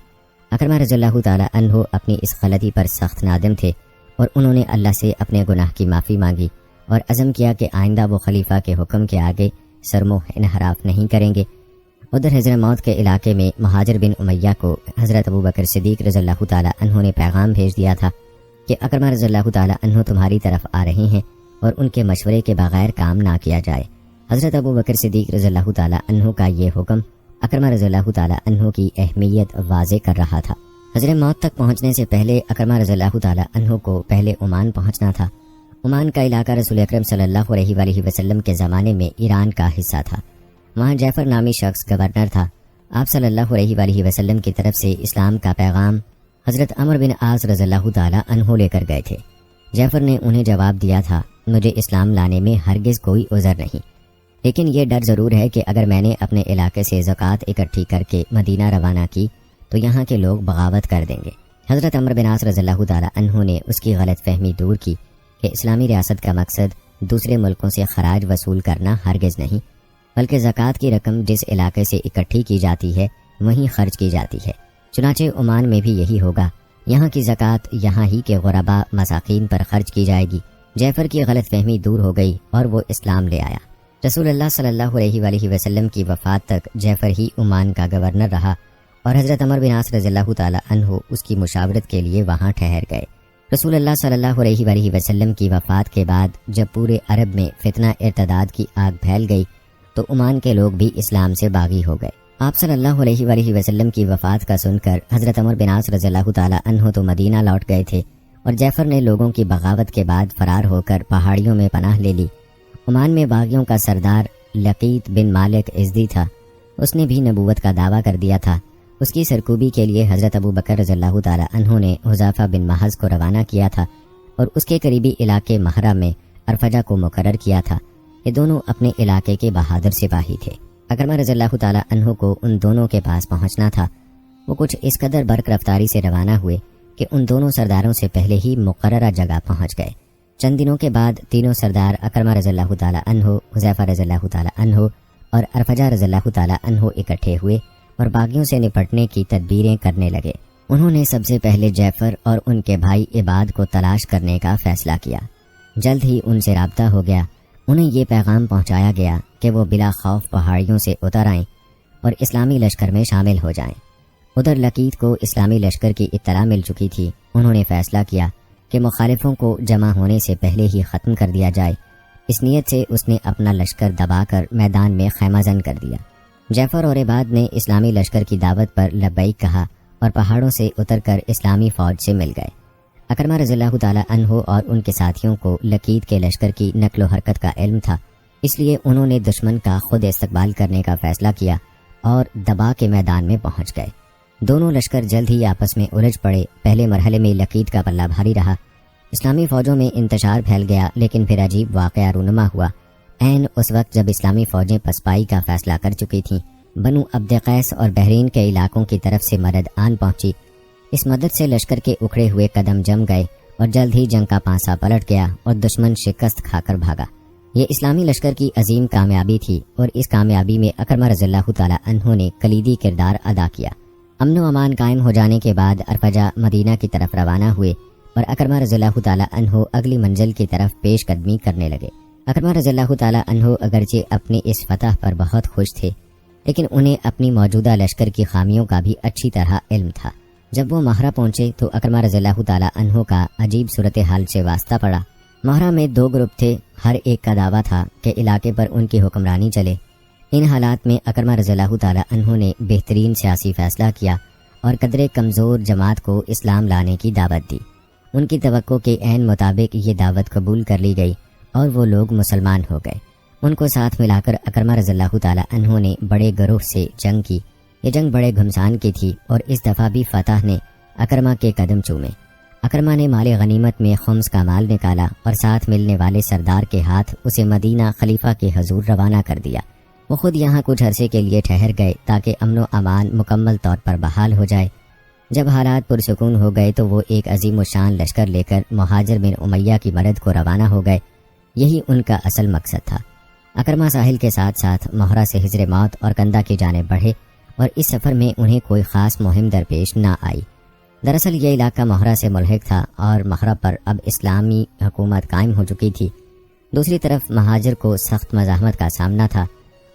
اکرمہ رضی اللہ تعالی عنہ اپنی اس غلطی پر سخت نادم تھے اور انہوں نے اللہ سے اپنے گناہ کی معافی مانگی اور عزم کیا کہ آئندہ وہ خلیفہ کے حکم کے آگے سرموہ انحراف نہیں کریں گے۔ ادھر ہجر موت کے علاقے میں مہاجر بن امیہ کو حضرت ابو بکر صدیق رضی اللہ تعالی عنہ نے پیغام بھیج دیا تھا کہ اکرمہ رضی اللہ تعالی عنہ تمہاری طرف آ رہے ہیں اور ان کے مشورے کے بغیر کام نہ کیا جائے۔ حضرت ابو بکر صدیق رضی اللہ تعالی عنہ کا یہ حکم اکرمہ رضی اللہ تعالی عنہ کی اہمیت واضح کر رہا تھا۔ ہجر موت تک پہنچنے سے پہلے اکرمہ رضی اللہ تعالی عنہ کو پہلے عمان پہنچنا تھا۔ عمان کا علاقہ رسول اکرم صلی اللہ علیہ وآلہ وسلم کے زمانے میں ایران کا حصہ تھا۔ وہاں جعفر نامی شخص گورنر تھا۔ آپ صلی اللہ علیہ وآلہ وسلم کی طرف سے اسلام کا پیغام حضرت عمرو بن عاص رضی اللہ تعالی عنہ لے کر گئے تھے۔ جعفر نے انہیں جواب دیا تھا، مجھے اسلام لانے میں ہرگز کوئی عذر نہیں، لیکن یہ ڈر ضرور ہے کہ اگر میں نے اپنے علاقے سے زکوٰۃ اکٹھی کر کے مدینہ روانہ کی تو یہاں کے لوگ بغاوت کر دیں گے۔ حضرت عمرو بن عاص رضی اللہ تعالی عنہ نے اس کی غلط فہمی دور کی کہ اسلامی ریاست کا مقصد دوسرے ملکوں سے خراج وصول کرنا ہرگز نہیں، بلکہ زکوٰۃ کی رقم جس علاقے سے اکٹھی کی جاتی ہے وہیں خرچ کی جاتی ہے۔ چنانچہ عمان میں بھی یہی ہوگا، یہاں کی زکوٰۃ یہاں ہی کے غرباء مساکین پر خرچ کی جائے گی۔ جعفر کی غلط فہمی دور ہو گئی اور وہ اسلام لے آیا۔ رسول اللہ صلی اللہ علیہ وآلہ وسلم کی وفات تک جعفر ہی عمان کا گورنر رہا اور حضرت عمرو بن عاص رضی اللہ تعالی عنہ اس کی مشاورت کے لیے وہاں ٹھہر گئے۔ رسول اللہ صلی اللہ علیہ وآلہ وسلم کی وفات کے بعد جب پورے عرب میں فتنہ ارتداد کی آگ پھیل گئی تو عمان کے لوگ بھی اسلام سے باغی ہو گئے۔ آپ صلی اللہ علیہ وآلہ وسلم کی وفات کا سن کر حضرت عمرو بن عاص رضی اللہ تعالی عنہ تو مدینہ لوٹ گئے تھے اور جعفر نے لوگوں کی بغاوت کے بعد فرار ہو کر پہاڑیوں میں پناہ لے لی۔ عمان میں باغیوں کا سردار لقیط بن مالک ازدی تھا، اس نے بھی نبوت کا دعویٰ کر دیا تھا۔ اس کی سرکوبی کے لیے حضرت ابو بکر رضی اللہ تعالی عنہ نے حذیفہ بن محض کو روانہ کیا تھا اور اس کے قریبی علاقے مہرہ میں ارفجہ کو مقرر کیا تھا۔ یہ دونوں اپنے علاقے کے بہادر سپاہی تھے۔ اکرمہ رضی اللہ تعالی عنہ کو ان دونوں کے پاس پہنچنا تھا۔ وہ کچھ اس قدر برق رفتاری سے روانہ ہوئے کہ ان دونوں سرداروں سے پہلے ہی مقررہ جگہ پہنچ گئے۔ چند دنوں کے بعد تینوں سردار اکرمہ رضی اللہ تعالی عنہ، حذیفہ رضی اللہ تعالی عنہ اور ارفجہ رضی اللہ تعالی عنہ اکٹھے ہوئے اور باغیوں سے نپٹنے کی تدبیریں کرنے لگے۔ انہوں نے سب سے پہلے جعفر اور ان کے بھائی عباد کو تلاش کرنے کا فیصلہ کیا۔ جلد ہی ان سے رابطہ ہو گیا۔ انہیں یہ پیغام پہنچایا گیا کہ وہ بلا خوف پہاڑیوں سے اتر آئیں اور اسلامی لشکر میں شامل ہو جائیں۔ ادھر لقیط کو اسلامی لشکر کی اطلاع مل چکی تھی۔ انہوں نے فیصلہ کیا کہ مخالفوں کو جمع ہونے سے پہلے ہی ختم کر دیا جائے۔ اس نیت سے اس نے اپنا لشکر دبا کر میدان میں خیمہ زن کر دیا۔ جعفر اور عباد نے اسلامی لشکر کی دعوت پر لبیک کہا اور پہاڑوں سے اتر کر اسلامی فوج سے مل گئے۔ اکرمہ رضی اللہ تعالی عنہ اور ان کے ساتھیوں کو لقیط کے لشکر کی نقل و حرکت کا علم تھا، اس لیے انہوں نے دشمن کا خود استقبال کرنے کا فیصلہ کیا اور دبا کے میدان میں پہنچ گئے۔ دونوں لشکر جلد ہی آپس میں الجھ پڑے۔ پہلے مرحلے میں لقیط کا پلہ بھاری رہا، اسلامی فوجوں میں انتشار پھیل گیا، لیکن پھر عجیب واقعہ رونما ہوا۔ عین اس وقت جب اسلامی فوجیں پسپائی کا فیصلہ کر چکی تھیں، بنو عبد قیس اور بحرین کے علاقوں کی طرف سے مدد آن پہنچی۔ اس مدد سے لشکر کے اکھڑے ہوئے قدم جم گئے اور جلد ہی جنگ کا پانسا پلٹ گیا اور دشمن شکست کھا کر بھاگا۔ یہ اسلامی لشکر کی عظیم کامیابی تھی اور اس کامیابی میں اکرمہ رضی اللہ تعالی عنہ نے کلیدی کردار ادا کیا۔ امن و امان قائم ہو جانے کے بعد ارفجہ مدینہ کی طرف روانہ ہوئے اور اکرمہ رضی اللہ تعالی عنہ اگلی منزل کی طرف پیش قدمی کرنے لگے۔ اکرمہ رضی اللہ تعالی عنہ اگرچہ اپنی اس فتح پر بہت خوش تھے، لیکن انہیں اپنی موجودہ لشکر کی خامیوں کا بھی اچھی طرح علم تھا۔ جب وہ مہرہ پہنچے تو اکرمہ رضی اللہ تعالی عنہ کا عجیب صورتحال سے واسطہ پڑا۔ مہرہ میں 2 گروپ تھے، ہر ایک کا دعویٰ تھا کہ علاقے پر ان کی حکمرانی چلے۔ ان حالات میں اکرمہ رضی اللہ تعالی عنہ نے بہترین سیاسی فیصلہ کیا اور قدرے کمزور جماعت کو اسلام لانے کی دعوت دی۔ ان کی توقع کے عین مطابق یہ دعوت قبول کر لی گئی اور وہ لوگ مسلمان ہو گئے۔ ان کو ساتھ ملا کر اکرمہ رضی اللہ تعالی عنہ نے بڑے گروہ سے جنگ کی۔ یہ جنگ بڑے گھمسان کی تھی اور اس دفعہ بھی فتح نے اکرمہ کے قدم چومے۔ اکرمہ نے مال غنیمت میں خمس کا مال نکالا اور ساتھ ملنے والے سردار کے ہاتھ اسے مدینہ خلیفہ کے حضور روانہ کر دیا۔ وہ خود یہاں کچھ عرصے کے لیے ٹھہر گئے تاکہ امن و امان مکمل طور پر بحال ہو جائے۔ جب حالات پرسکون ہو گئے تو وہ ایک عظیم الشان لشکر لے کر مہاجر بن امیہ کی مدد کو روانہ ہو گئے۔ یہی ان کا اصل مقصد تھا۔ اکرمہ ساحل کے ساتھ ساتھ مہرہ سے حجر موت اور کندہ کی جانب بڑھے اور اس سفر میں انہیں کوئی خاص مہم درپیش نہ آئی۔ دراصل یہ علاقہ مہرہ سے ملحق تھا اور مہرہ پر اب اسلامی حکومت قائم ہو چکی تھی۔ دوسری طرف مہاجر کو سخت مزاحمت کا سامنا تھا۔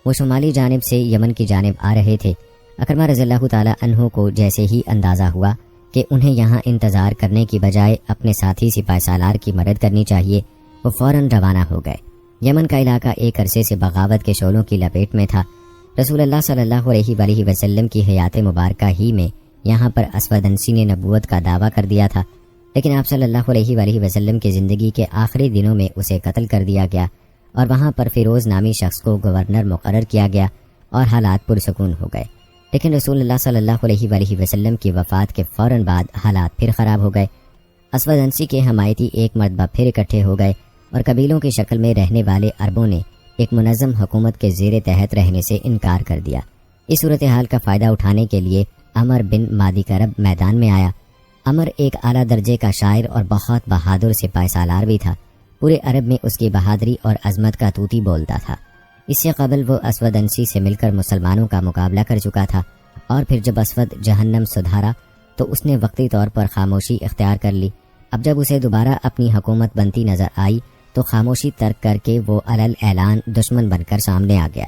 وہ شمالی جانب سے یمن کی جانب آ رہے تھے۔ اکرمہ رضی اللہ تعالی عنہ کو جیسے ہی اندازہ ہوا کہ انہیں یہاں انتظار کرنے کی بجائے اپنے ساتھی سپاہ سالار کی مدد کرنی چاہیے، وہ فوراً روانہ ہو گئے۔ یمن کا علاقہ ایک عرصے سے بغاوت کے شعلوں کی لپیٹ میں تھا۔ رسول اللہ صلی اللہ علیہ وآلہ وسلم کی حیات مبارکہ ہی میں یہاں پر اسود انسی نے نبوت کا دعویٰ کر دیا تھا، لیکن آپ صلی اللہ علیہ وآلہ وسلم کی زندگی کے آخری دنوں میں اسے قتل کر دیا گیا اور وہاں پر فیروز نامی شخص کو گورنر مقرر کیا گیا اور حالات پرسکون ہو گئے۔ لیکن رسول اللہ صلی اللہ علیہ وآلہ وسلم کی وفات کے فوراً بعد حالات پھر خراب ہو گئے۔ اسود انسی کے حمایتی ایک مرتبہ پھر اکٹھے ہو گئے اور قبیلوں کی شکل میں رہنے والے عربوں نے ایک منظم حکومت کے زیر تحت رہنے سے انکار کر دیا۔ اس صورتحال کا فائدہ اٹھانے کے لیے عمر بن مادی کرب میدان میں آیا۔ عمر ایک اعلیٰ درجے کا شاعر اور بہت بہادر سپاہ سالار بھی تھا۔ پورے عرب میں اس کی بہادری اور عظمت کا طوطی بولتا تھا۔ اس سے قبل وہ اسود انسی سے مل کر مسلمانوں کا مقابلہ کر چکا تھا، اور پھر جب اسود جہنم سدھارا تو اس نے وقتی طور پر خاموشی اختیار کر لی۔ اب جب اسے دوبارہ اپنی حکومت بنتی نظر آئی تو خاموشی ترک کر کے وہ علل اعلان دشمن بن کر سامنے آ گیا۔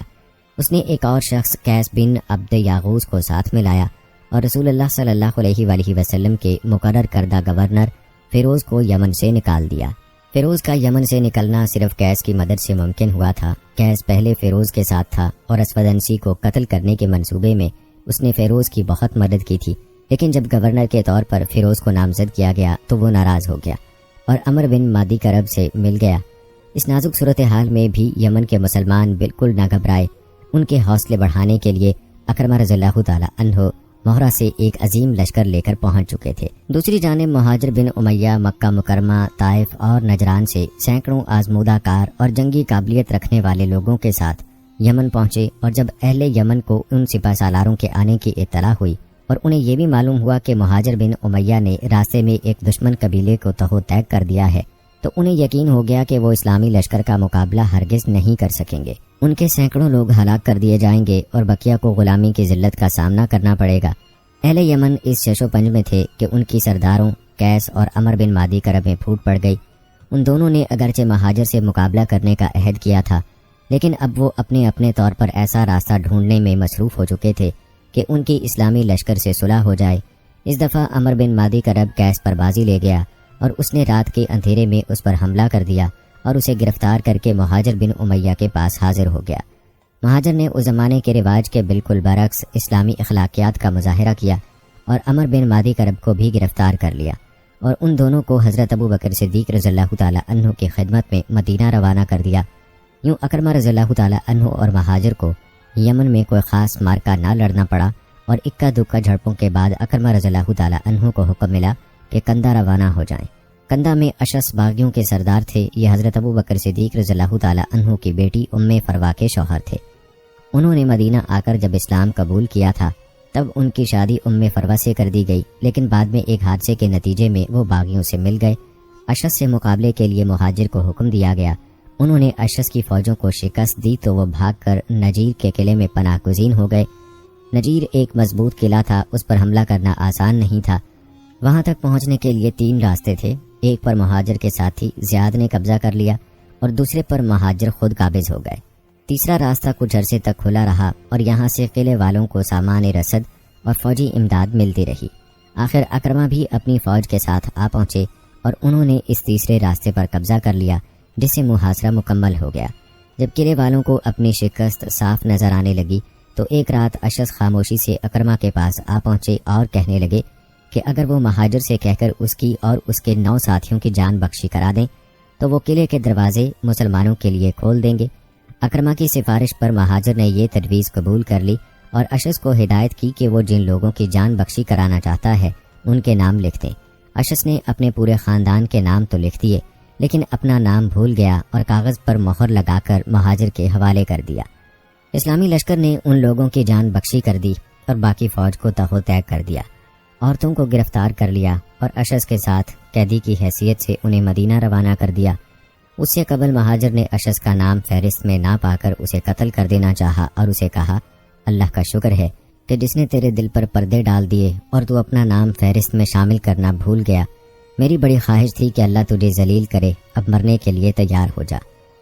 اس نے ایک اور شخص قیس بن عبد یاغوث کو ساتھ میں لایا اور رسول اللہ صلی اللہ علیہ وآلہ وسلم کے مقرر کردہ گورنر فیروز کو یمن سے نکال دیا۔ فیروز کا یمن سے نکلنا صرف قیس کی مدد سے ممکن ہوا تھا۔ قیس پہلے فیروز کے ساتھ تھا اور اسود انسی کو قتل کرنے کے منصوبے میں اس نے فیروز کی بہت مدد کی تھی، لیکن جب گورنر کے طور پر فیروز کو نامزد کیا گیا تو وہ ناراض ہو گیا اور عمر بن مادی کرب سے مل گیا۔ اس نازک صورتحال میں بھی یمن کے مسلمان بالکل نہ گھبرائے۔ ان کے حوصلے بڑھانے کے لیے اکرمہ رضی اللہ تعالی عنہ مہرہ سے ایک عظیم لشکر لے کر پہنچ چکے تھے۔ دوسری جانب مہاجر بن امیہ مکہ مکرمہ، طائف اور نجران سے سینکڑوں آزمودہ کار اور جنگی قابلیت رکھنے والے لوگوں کے ساتھ یمن پہنچے، اور جب اہل یمن کو ان سپاہ سالاروں کے آنے کی اطلاع ہوئی اور انہیں یہ بھی معلوم ہوا کہ مہاجر بن امیہ نے راستے میں ایک دشمن قبیلے کو تہو تیگ کر دیا ہے، تو انہیں یقین ہو گیا کہ وہ اسلامی لشکر کا مقابلہ ہرگز نہیں کر سکیں گے، ان کے سینکڑوں لوگ ہلاک کر دیے جائیں گے اور بقیہ کو غلامی کی ذلت کا سامنا کرنا پڑے گا۔ اہل یمن اس شش و پنج میں تھے کہ ان کی سرداروں قیس اور عمر بن مادی کرب میں پھوٹ پڑ گئی۔ ان دونوں نے اگرچہ مہاجر سے مقابلہ کرنے کا عہد کیا تھا، لیکن اب وہ اپنے اپنے طور پر ایسا راستہ ڈھونڈنے میں مصروف ہو چکے تھے کہ ان کی اسلامی لشکر سے صلح ہو جائے۔ اس دفعہ عمر بن مادی کرب قیس پر بازی لے گیا اور اس نے رات کے اندھیرے میں اس پر حملہ کر دیا اور اسے گرفتار کر کے مہاجر بن امیہ کے پاس حاضر ہو گیا۔ مہاجر نے اس زمانے کے رواج کے بالکل برعکس اسلامی اخلاقیات کا مظاہرہ کیا اور عمر بن مادی کرب کو بھی گرفتار کر لیا اور ان دونوں کو حضرت ابو بکر صدیق رضی اللہ تعالیٰ عنہ کی خدمت میں مدینہ روانہ کر دیا۔ یوں اکرمہ رضی اللہ تعالیٰ عنہ اور مہاجر کو یمن میں کوئی خاص مارکا نہ لڑنا پڑا اور اکا دکا جھڑپوں کے بعد اکرمہ رضی اللہ تعالیٰ عنہ کو حکم ملا کہ کندہ روانہ ہو جائیں۔ کندہ میں اشس باغیوں کے سردار تھے۔ یہ حضرت ابو بکر صدیق رضی اللہ تعالیٰ عنہ کی بیٹی ام فروا کے شوہر تھے۔ انہوں نے مدینہ آ کر جب اسلام قبول کیا تھا تب ان کی شادی ام فروا سے کر دی گئی، لیکن بعد میں ایک حادثے کے نتیجے میں وہ باغیوں سے مل گئے۔ اشس سے مقابلے کے لیے مہاجر کو حکم دیا گیا۔ انہوں نے اشس کی فوجوں کو شکست دی تو وہ بھاگ کر نجیر کے قلعے میں پناہ گزین ہو گئے۔ نجیر ایک مضبوط قلعہ تھا، اس پر حملہ کرنا آسان نہیں تھا۔ وہاں تک پہنچنے کے لیے 3 راستے تھے۔ ایک پر مہاجر کے ساتھی زیاد نے قبضہ کر لیا اور دوسرے پر مہاجر خود قابض ہو گئے۔ تیسرا راستہ کچھ عرصے تک کھلا رہا اور یہاں سے قلعے والوں کو سامان رسد اور فوجی امداد ملتی رہی۔ آخر اکرمہ بھی اپنی فوج کے ساتھ آ پہنچے اور انہوں نے اس تیسرے راستے پر قبضہ کر لیا، جس سے محاصرہ مکمل ہو گیا۔ جب قلعے والوں کو اپنی شکست صاف نظر آنے لگی تو ایک رات اشس خاموشی سے اکرمہ کے پاس آ پہنچے اور کہنے لگے کہ اگر وہ مہاجر سے کہہ کر اس کی اور اس کے 9 ساتھیوں کی جان بخشی کرا دیں تو وہ قلعے کے دروازے مسلمانوں کے لیے کھول دیں گے۔ اکرمہ کی سفارش پر مہاجر نے یہ تجویز قبول کر لی اور اشس کو ہدایت کی کہ وہ جن لوگوں کی جان بخشی کرانا چاہتا ہے ان کے نام لکھ دیں۔ اشس نے اپنے پورے خاندان کے نام تو لکھ دیے، لیکن اپنا نام بھول گیا اور کاغذ پر مہر لگا کر مہاجر کے حوالے کر دیا۔ اسلامی لشکر نے ان لوگوں کی جان بخشی کر دی اور باقی فوج کو تہو تیگ کر دیا۔ عورتوں کو گرفتار کر لیا اور اشس کے ساتھ قیدی کی حیثیت سے انہیں مدینہ روانہ کر دیا۔ اس سے قبل مہاجر نے اشس کا نام فہرست میں نہ پا کر اسے قتل کر دینا چاہا اور اسے کہا، اللہ کا شکر ہے کہ جس نے تیرے دل پر پردے ڈال دیے اور تو اپنا نام فہرست میں شامل کرنا بھول گیا۔ میری بڑی خواہش تھی کہ اللہ تجھے ذلیل کرے، اب مرنے کے لیے تیار ہو جا۔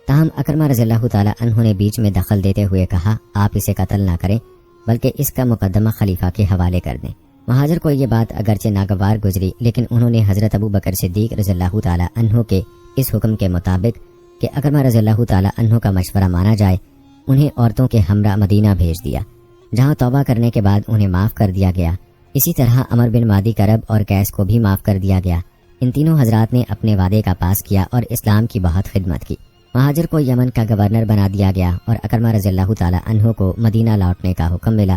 تاہم اکرمہ رضی اللہ تعالیٰ عنہ نے بیچ میں دخل دیتے ہوئے کہا، آپ اسے قتل نہ کریں بلکہ اس کا مقدمہ خلیفہ کے حوالے کر دیں۔ مہاجر کو یہ بات اگرچہ ناگوار گزری، لیکن انہوں نے حضرت ابو بکر صدیق رضی اللہ تعالیٰ عنہ کے اس حکم کے مطابق کہ اکرمہ رضی اللہ تعالیٰ عنہ کا مشورہ مانا جائے، انہیں عورتوں کے ہمراہ مدینہ بھیج دیا، جہاں توبہ کرنے کے بعد انہیں معاف کر دیا گیا۔ اسی طرح عمر بن مادی کرب اور قیس کو بھی معاف کر دیا گیا۔ ان تینوں حضرات نے اپنے وعدے کا پاس کیا اور اسلام کی بہت خدمت کی۔ مہاجر کو یمن کا گورنر بنا دیا گیا اور اکرمہ رضی اللہ تعالیٰ عنہ کو مدینہ لوٹنے کا حکم ملا۔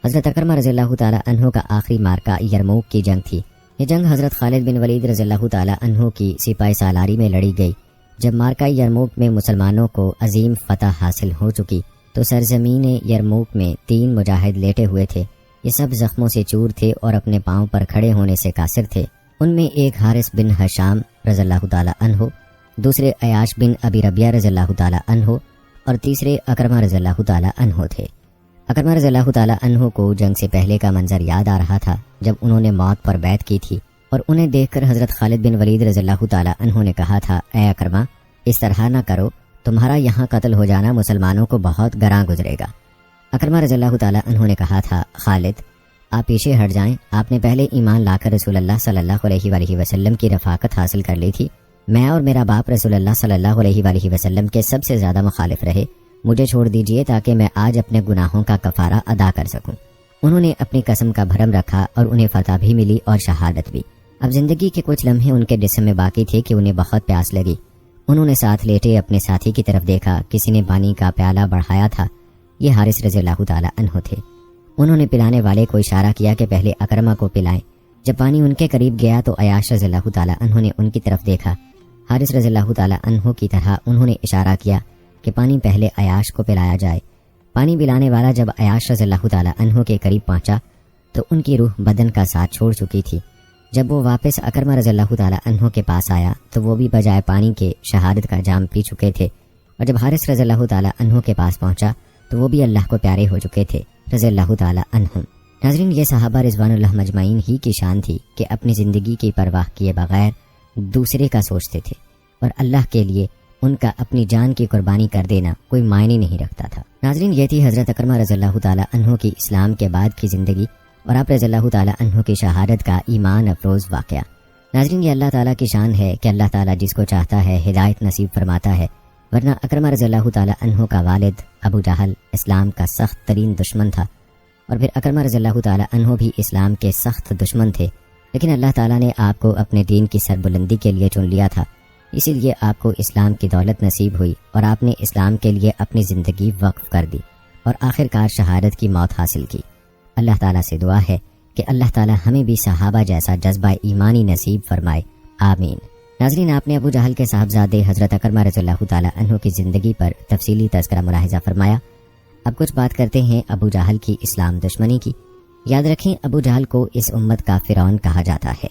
حضرت اکرمہ رضی اللہ تعالیٰ عنہ کا آخری مارکہ یرموک کی جنگ تھی۔ یہ جنگ حضرت خالد بن ولید رضی اللہ تعالیٰ عنہ کی سپاہی سالاری میں لڑی گئی۔ جب مارکہ یرموک میں مسلمانوں کو عظیم فتح حاصل ہو چکی تو سرزمین یرموک میں 3 مجاہد لیٹے ہوئے تھے۔ یہ سب زخموں سے چور تھے اور اپنے پاؤں پر کھڑے ہونے سے قاصر تھے۔ ان میں ایک حارث بن ہشام رضی اللہ تعالیٰ عنہ، دوسرے عیاش بن ابی ربیہ رضی اللہ تعالیٰ عنہ اور تیسرے اکرمہ رضی اللہ تعالیٰ عنہ تھے۔ اکرمہ رضی اللہ تعالیٰ عنہ کو جنگ سے پہلے کا منظر یاد آ رہا تھا جب انہوں نے موت پر بیعت کی تھی، اور انہیں دیکھ کر حضرت خالد بن ولید رضی اللہ تعالیٰ عنہ نے کہا تھا، اے اکرمہ، اس طرح نہ کرو، تمہارا یہاں قتل ہو جانا مسلمانوں کو بہت گراں گزرے گا۔ اکرمہ رضی اللہ تعالیٰ عنہ نے کہا تھا، خالد، آپ پیچھے ہٹ جائیں، آپ نے پہلے ایمان لا کر رسول اللہ صلی اللہ علیہ وآلہ وسلم کی رفاقت حاصل کر لی تھی۔ میں اور میرا باپ رسول اللہ صلی اللہ علیہ وآلہ وسلم کے سب سے زیادہ مخالف رہے، مجھے چھوڑ دیجئے تاکہ میں آج اپنے گناہوں کا کفارہ ادا کر سکوں۔ انہوں نے اپنی قسم کا بھرم رکھا اور انہیں فتح بھی ملی اور شہادت بھی۔ اب زندگی کے کچھ لمحے ان کے جسم میں باقی تھے کہ انہیں بہت پیاس لگی۔ انہوں نے ساتھ لیٹے اپنے ساتھی کی طرف دیکھا، کسی نے پانی کا پیالہ بڑھایا تھا۔ یہ حارث رضی اللہ تعالیٰ عنہ تھے۔ انہوں نے پلانے والے کو اشارہ کیا کہ پہلے اکرمہ کو پلائیں۔ جب پانی ان کے قریب گیا تو عیاش رضی اللہ تعالیٰ عنہ نے ان کی طرف دیکھا۔ حارث رضی اللہ تعالیٰ عنہ کی طرح انہوں نے اشارہ کیا کہ پانی پہلے عیاش کو پلایا جائے۔ پانی پلانے والا جب عیاش رضی اللہ تعالیٰ عنہ کے قریب پہنچا تو ان کی روح بدن کا ساتھ چھوڑ چکی تھی۔ جب وہ واپس اکرمہ رضی اللہ تعالی عنہ کے پاس آیا تو وہ بھی بجائے پانی کے شہادت کا جام پی چکے تھے، اور جب حارث رضی اللہ تعالی عنہ کے پاس پہنچا تو وہ بھی اللہ کو پیارے ہو چکے تھے رضی اللہ تعالی عنہم۔ ناظرین، یہ صحابہ رضوان اللہ مجمعین ہی کی شان تھی کہ اپنی زندگی کی پرواہ کیے بغیر دوسرے کا سوچتے تھے، اور اللہ کے لیے ان کا اپنی جان کی قربانی کر دینا کوئی معنی نہیں رکھتا تھا۔ ناظرین، یہ تھی حضرت اکرمہ رضی اللہ تعالی عنہ کی اسلام کے بعد کی زندگی اور آپ رضی اللہ تعالی عنہ کی شہادت کا ایمان افروز واقعہ۔ ناظرین، یہ اللہ تعالیٰ کی شان ہے کہ اللہ تعالیٰ جس کو چاہتا ہے ہدایت نصیب فرماتا ہے، ورنہ اکرمہ رضی اللہ تعالی عنہ کا والد ابو جہل اسلام کا سخت ترین دشمن تھا، اور پھر اکرمہ رضی اللہ تعالی عنہ بھی اسلام کے سخت دشمن تھے، لیکن اللہ تعالیٰ نے آپ کو اپنے دین کی سربلندی کے لیے چن لیا تھا، اسی لیے آپ کو اسلام کی دولت نصیب ہوئی اور آپ نے اسلام کے لیے اپنی زندگی وقف کر دی اور آخر کار شہادت کی موت حاصل کی۔ اللہ تعالیٰ سے دعا ہے کہ اللہ تعالیٰ ہمیں بھی صحابہ جیسا جذبہ ایمانی نصیب فرمائے، آمین۔ ناظرین، آپ نے ابو جہل کے صاحبزادے حضرت اکرمہ رضی اللہ تعالی عنہ کی زندگی پر تفصیلی تذکرہ ملاحظہ فرمایا۔ اب کچھ بات کرتے ہیں ابو جہل کی اسلام دشمنی کی۔ یاد رکھیں، ابو جہل کو اس امت کا فرعون کہا جاتا ہے۔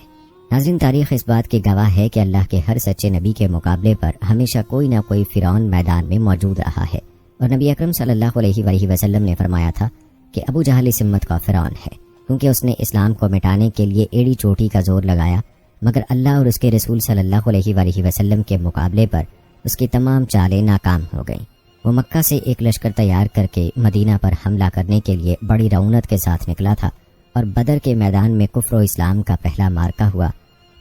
ناظرین، تاریخ اس بات کی گواہ ہے کہ اللہ کے ہر سچے نبی کے مقابلے پر ہمیشہ کوئی نہ کوئی فرعون میدان میں موجود رہا ہے، اور نبی اکرم صلی اللہ علیہ وآلہ وسلم نے فرمایا تھا کہ ابو جہل اس امت کا فرعون ہے، کیونکہ اس نے اسلام کو مٹانے کے لیے ایڑی چوٹی کا زور لگایا، مگر اللہ اور اس کے رسول صلی اللہ علیہ وآلہ وسلم کے مقابلے پر اس کی تمام چالیں ناکام ہو گئیں۔ وہ مکہ سے ایک لشکر تیار کر کے مدینہ پر حملہ کرنے کے لیے بڑی رعونت کے ساتھ نکلا تھا، اور بدر کے میدان میں کفر و اسلام کا پہلا معرکہ ہوا،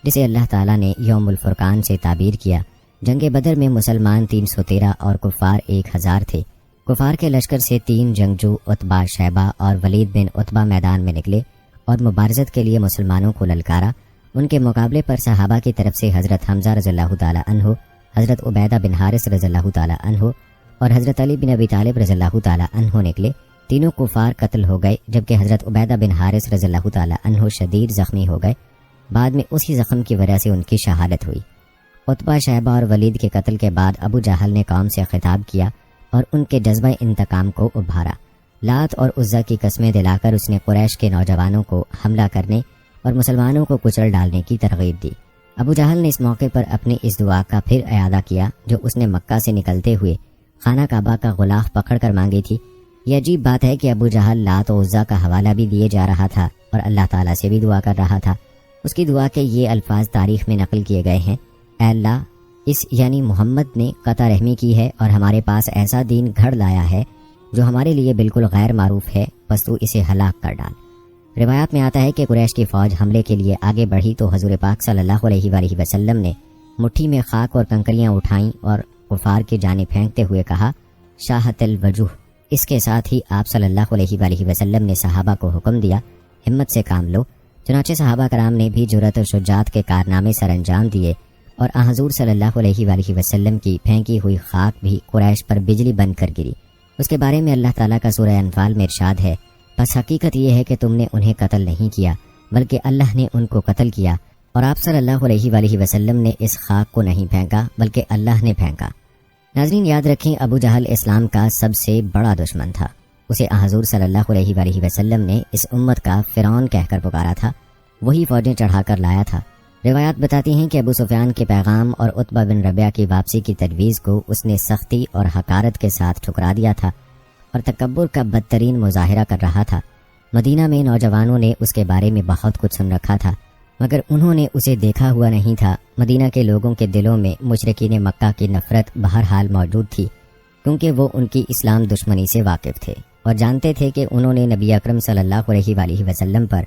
جسے اللہ تعالیٰ نے یوم الفرقان سے تعبیر کیا۔ جنگ بدر میں مسلمان 313 اور کفار 1000 تھے۔ کفار کے لشکر سے 3 جنگجو عتبہ، شیبہ اور ولید بن عتبہ میدان میں نکلے اور مبارزت کے لیے مسلمانوں کو للکارا۔ ان کے مقابلے پر صحابہ کی طرف سے حضرت حمزہ رضی اللہ تعالی عنہ، حضرت عبیدہ بن حارث رضی اللہ تعالی عنہ اور حضرت علی بن ابی طالب رضی اللہ تعالی عنہ نکلے۔ تینوں کفار قتل ہو گئے، جبکہ حضرت عبیدہ بن حارث رضی اللہ تعالی عنہ شدید زخمی ہو گئے۔ بعد میں اسی زخم کی وجہ سے ان کی شہادت ہوئی۔ عتبہ، شیبہ اور ولید کے قتل کے بعد ابو جہل نے قوم سے خطاب کیا اور ان کے جذبہ انتقام کو ابھارا۔ لات اور عزا کی قسمیں دلا کر اس نے قریش کے نوجوانوں کو حملہ کرنے اور مسلمانوں کو کچل ڈالنے کی ترغیب دی۔ ابو جہل نے اس موقع پر اپنی اس دعا کا پھر اعادہ کیا جو اس نے مکہ سے نکلتے ہوئے خانہ کعبہ کا غلاف پکڑ کر مانگی تھی۔ یہ عجیب بات ہے کہ ابو جہل لات و عزا کا حوالہ بھی دیے جا رہا تھا اور اللہ تعالیٰ سے بھی دعا کر رہا تھا۔ اس کی دعا کے یہ الفاظ تاریخ میں نقل کیے گئے ہیں: اے اللہ، اس یعنی محمد نے قطع رحمی کی ہے اور ہمارے پاس ایسا دین گھڑ لایا ہے جو ہمارے لیے بالکل غیر معروف ہے، بس تو اسے ہلاک کر ڈال۔ روایات میں آتا ہے کہ قریش کی فوج حملے کے لیے آگے بڑھی تو حضور پاک صلی اللہ علیہ وآلہ وسلم نے مٹھی میں خاک اور کنکریاں اٹھائیں اور کفار کی جانب پھینکتے ہوئے کہا، شاہت الوجوہ۔ اس کے ساتھ ہی آپ صلی اللہ علیہ وآلہ وسلم نے صحابہ کو حکم دیا، ہمت سے کام لو۔ چنانچہ صحابہ کرام نے بھی جرأت و شجاعت کے کارنامے سر انجام دیے، اور حضور صلی اللہ علیہ وآلہ وسلم کی پھینکی ہوئی خاک بھی قریش پر بجلی بن کر گری۔ اس کے بارے میں اللہ تعالیٰ کا سورہ انفال میں ارشاد ہے، بس حقیقت یہ ہے کہ تم نے انہیں قتل نہیں کیا بلکہ اللہ نے ان کو قتل کیا، اور آپ صلی اللہ علیہ وآلہ وسلم نے اس خاک کو نہیں پھینکا بلکہ اللہ نے پھینکا۔ ناظرین، یاد رکھیں، ابو جہل اسلام کا سب سے بڑا دشمن تھا۔ اسے حضور صلی اللہ علیہ وآلہ وسلم نے اس امت کا فرعون کہہ کر پکارا تھا، وہی فوجیں چڑھا کر لایا تھا۔ روایات بتاتی ہیں کہ ابو سفیان کے پیغام اور عتبہ بن ربیعہ کی واپسی کی تجویز کو اس نے سختی اور حقارت کے ساتھ ٹھکرا دیا تھا اور تکبر کا بدترین مظاہرہ کر رہا تھا۔ مدینہ میں نوجوانوں نے اس کے بارے میں بہت کچھ سن رکھا تھا، مگر انہوں نے اسے دیکھا ہوا نہیں تھا۔ مدینہ کے لوگوں کے دلوں میں مشرکین مکہ کی نفرت بہرحال موجود تھی، کیونکہ وہ ان کی اسلام دشمنی سے واقف تھے اور جانتے تھے کہ انہوں نے نبی اکرم صلی اللہ علیہ وآلہ وسلم پر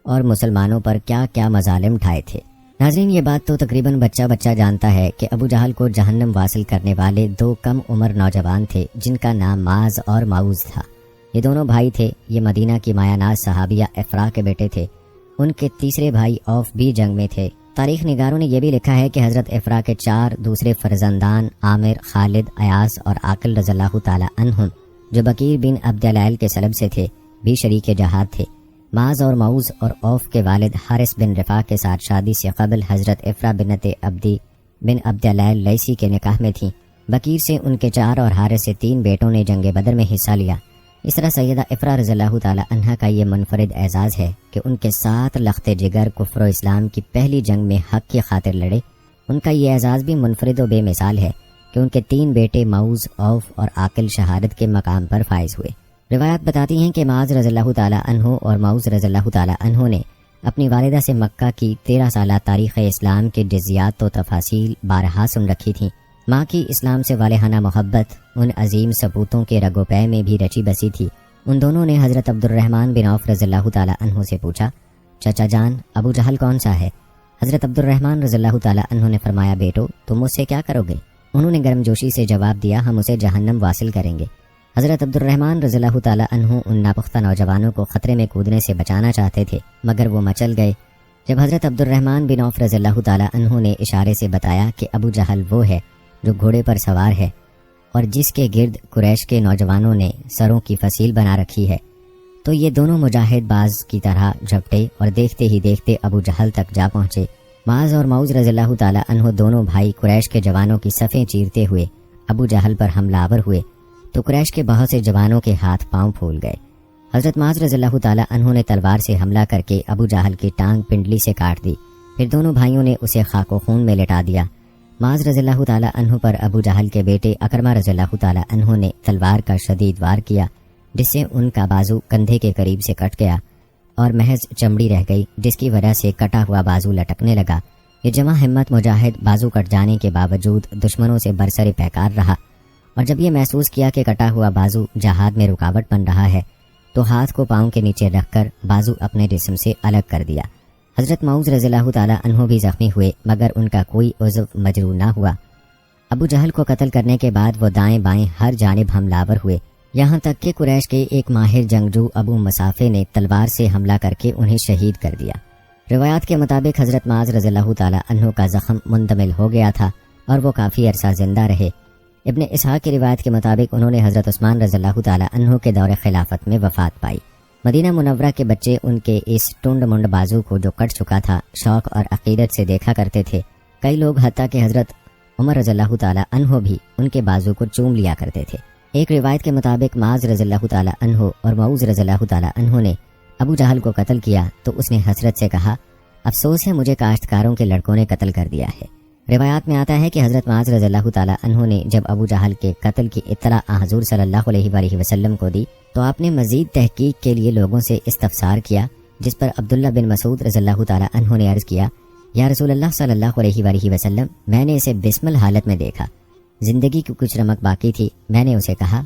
اور مسلمانوں پر کیا کیا مظالم ڈھائے تھے۔ ناظرین، یہ بات تو تقریباً بچہ جانتا ہے کہ ابو جہل کو جہنم واصل کرنے والے 2 کم عمر نوجوان تھے جن کا نام معاذ اور معوذ تھا۔ یہ دونوں بھائی تھے۔ یہ مدینہ کی مایہ ناز صحابیہ افرا کے بیٹے تھے۔ ان کے تیسرے بھائی اوف بھی جنگ میں تھے۔ تاریخ نگاروں نے یہ بھی لکھا ہے کہ حضرت افرا کے 4 دوسرے فرزندان عامر، خالد، ایاس اور عاقل رضی اللہ تعالی عنہم، جو بکیر بن عبد العیل کے سلب سے تھے، بھی شریک جہاد تھے۔ معاذ اور معوذ اور اوف کے والد حارث بن رفاع کے ساتھ شادی سے قبل حضرت افرا بنت عبدی بن عبد العیل لیسی کے نکاح میں تھیں۔ بکیر سے ان کے 4 اور حارث سے 3 بیٹوں نے جنگ بدر میں حصہ لیا۔ اس طرح سیدہ افرا رضی اللہ تعالی عنہا کا یہ منفرد اعزاز ہے کہ ان کے 7 لخت جگر کفر و اسلام کی پہلی جنگ میں حق کی خاطر لڑے۔ ان کا یہ اعزاز بھی منفرد و بے مثال ہے کہ ان کے 3 بیٹے معوذ، عوف اور عاقل شہادت کے مقام پر فائز ہوئے۔ روایات بتاتی ہیں کہ معاذ رضی اللہ تعالی عنہ اور معوذ رضی اللہ تعالی عنہ نے اپنی والدہ سے مکہ کی 13 سالہ تاریخ اسلام کے جزیات و تفاصیل بارہا سن رکھی تھیں۔ ماں کی اسلام سے والہانہ محبت ان عظیم سپوتوں کے رگ و پے میں بھی رچی بسی تھی۔ ان دونوں نے حضرت عبد الرحمن بن عوف رضی اللہ تعالی عنہ سے پوچھا، چچا جان ابو جہل کون سا ہے؟ حضرت عبد الرحمن رضی اللہ تعالی عنہ نے فرمایا، بیٹو تم مجھ سے کیا کرو گے؟ انہوں نے گرم جوشی سے جواب دیا، ہم اسے جہنم واصل کریں گے۔ حضرت عبد الرحمن رضی اللہ تعالی عنہ ان ناپختہ نوجوانوں کو خطرے میں کودنے سے بچانا چاہتے تھے، مگر وہ مچل گئے۔ جب حضرت عبد الرحمن بن عوف رضی اللہ تعالی عنہ نے اشارے سے بتایا کہ ابو جہل وہ ہے جو گھوڑے پر سوار ہے اور جس کے گرد قریش کے نوجوانوں نے سروں کی فصیل بنا رکھی ہے، تو یہ دونوں مجاہد باز کی طرح جھپٹے اور دیکھتے ہی دیکھتے ابو جہل تک جا پہنچے۔ معاذ اور معوذ رضی اللہ تعالی عنہ دونوں بھائی قریش کے جوانوں کی صفیں چیرتے ہوئے ابو جہل پر حملہ آور ہوئے تو قریش کے بہت سے جوانوں کے ہاتھ پاؤں پھول گئے۔ حضرت معاذ رضی اللہ تعالی عنہ نے تلوار سے حملہ کر کے ابو جہل کی ٹانگ پنڈلی سے کاٹ دی، پھر دونوں بھائیوں نے اسے خاک و خون میں لٹا دیا۔ معاذ رضی اللہ تعالی عنہ پر ابو جہل کے بیٹے اکرمہ رضی اللہ تعالی عنہ نے تلوار کا شدید وار کیا، جس سے ان کا بازو کندھے کے قریب سے کٹ گیا اور محض چمڑی رہ گئی، جس کی وجہ سے کٹا ہوا بازو لٹکنے لگا۔ یہ جمع ہمت مجاہد بازو کٹ جانے کے باوجود دشمنوں سے برسر پیکار رہا، اور جب یہ محسوس کیا کہ کٹا ہوا بازو جہاد میں رکاوٹ بن رہا ہے تو ہاتھ کو پاؤں کے نیچے رکھ کر بازو اپنے جسم سے الگ کر دیا۔ حضرت معوذ رضی اللہ تعالی عنہ بھی زخمی ہوئے، مگر ان کا کوئی عضو مجروح نہ ہوا۔ ابو جہل کو قتل کرنے کے بعد وہ دائیں بائیں ہر جانب حملہ آور ہوئے، یہاں تک کہ قریش کے ایک ماہر جنگجو ابو مصافے نے تلوار سے حملہ کر کے انہیں شہید کر دیا۔ روایات کے مطابق حضرت معاذ رضی اللہ تعالی عنہ کا زخم مندمل ہو گیا تھا اور وہ کافی عرصہ زندہ رہے۔ ابن اسحاق کی روایت کے مطابق انہوں نے حضرت عثمان رضی اللہ تعالی عنہ کے دور خلافت میں وفات پائی۔ مدینہ منورہ کے بچے ان کے اس ٹنڈ منڈ بازو کو جو کٹ چکا تھا شوق اور عقیدت سے دیکھا کرتے تھے۔ کئی لوگ حتیٰ کہ حضرت عمر رضی اللہ تعالی عنہ بھی ان کے بازو کو چوم لیا کرتے تھے۔ ایک روایت کے مطابق معاذ رضی اللہ تعالی عنہ اور معوذ رضی اللہ تعالی عنہ نے ابو جہل کو قتل کیا تو اس نے حسرت سے کہا، افسوس ہے مجھے کاشتکاروں کے لڑکوں نے قتل کر دیا ہے۔ روایات میں آتا ہے کہ حضرت معاذ رضی اللہ تعالی عنہ نے جب ابو جہل کے قتل کی اطلاع حضور صلی اللہ علیہ وآلہ وسلم کو دی تو آپ نے مزید تحقیق کے لیے لوگوں سے استفسار کیا، جس پر عبداللہ بن مسعود رضی اللہ تعالی عنہ نے عرض کیا، یا رسول اللہ صلی اللہ علیہ وآلہ وسلم، میں نے اسے بسمل حالت میں دیکھا، زندگی کی کچھ رمق باقی تھی۔ میں نے اسے کہا،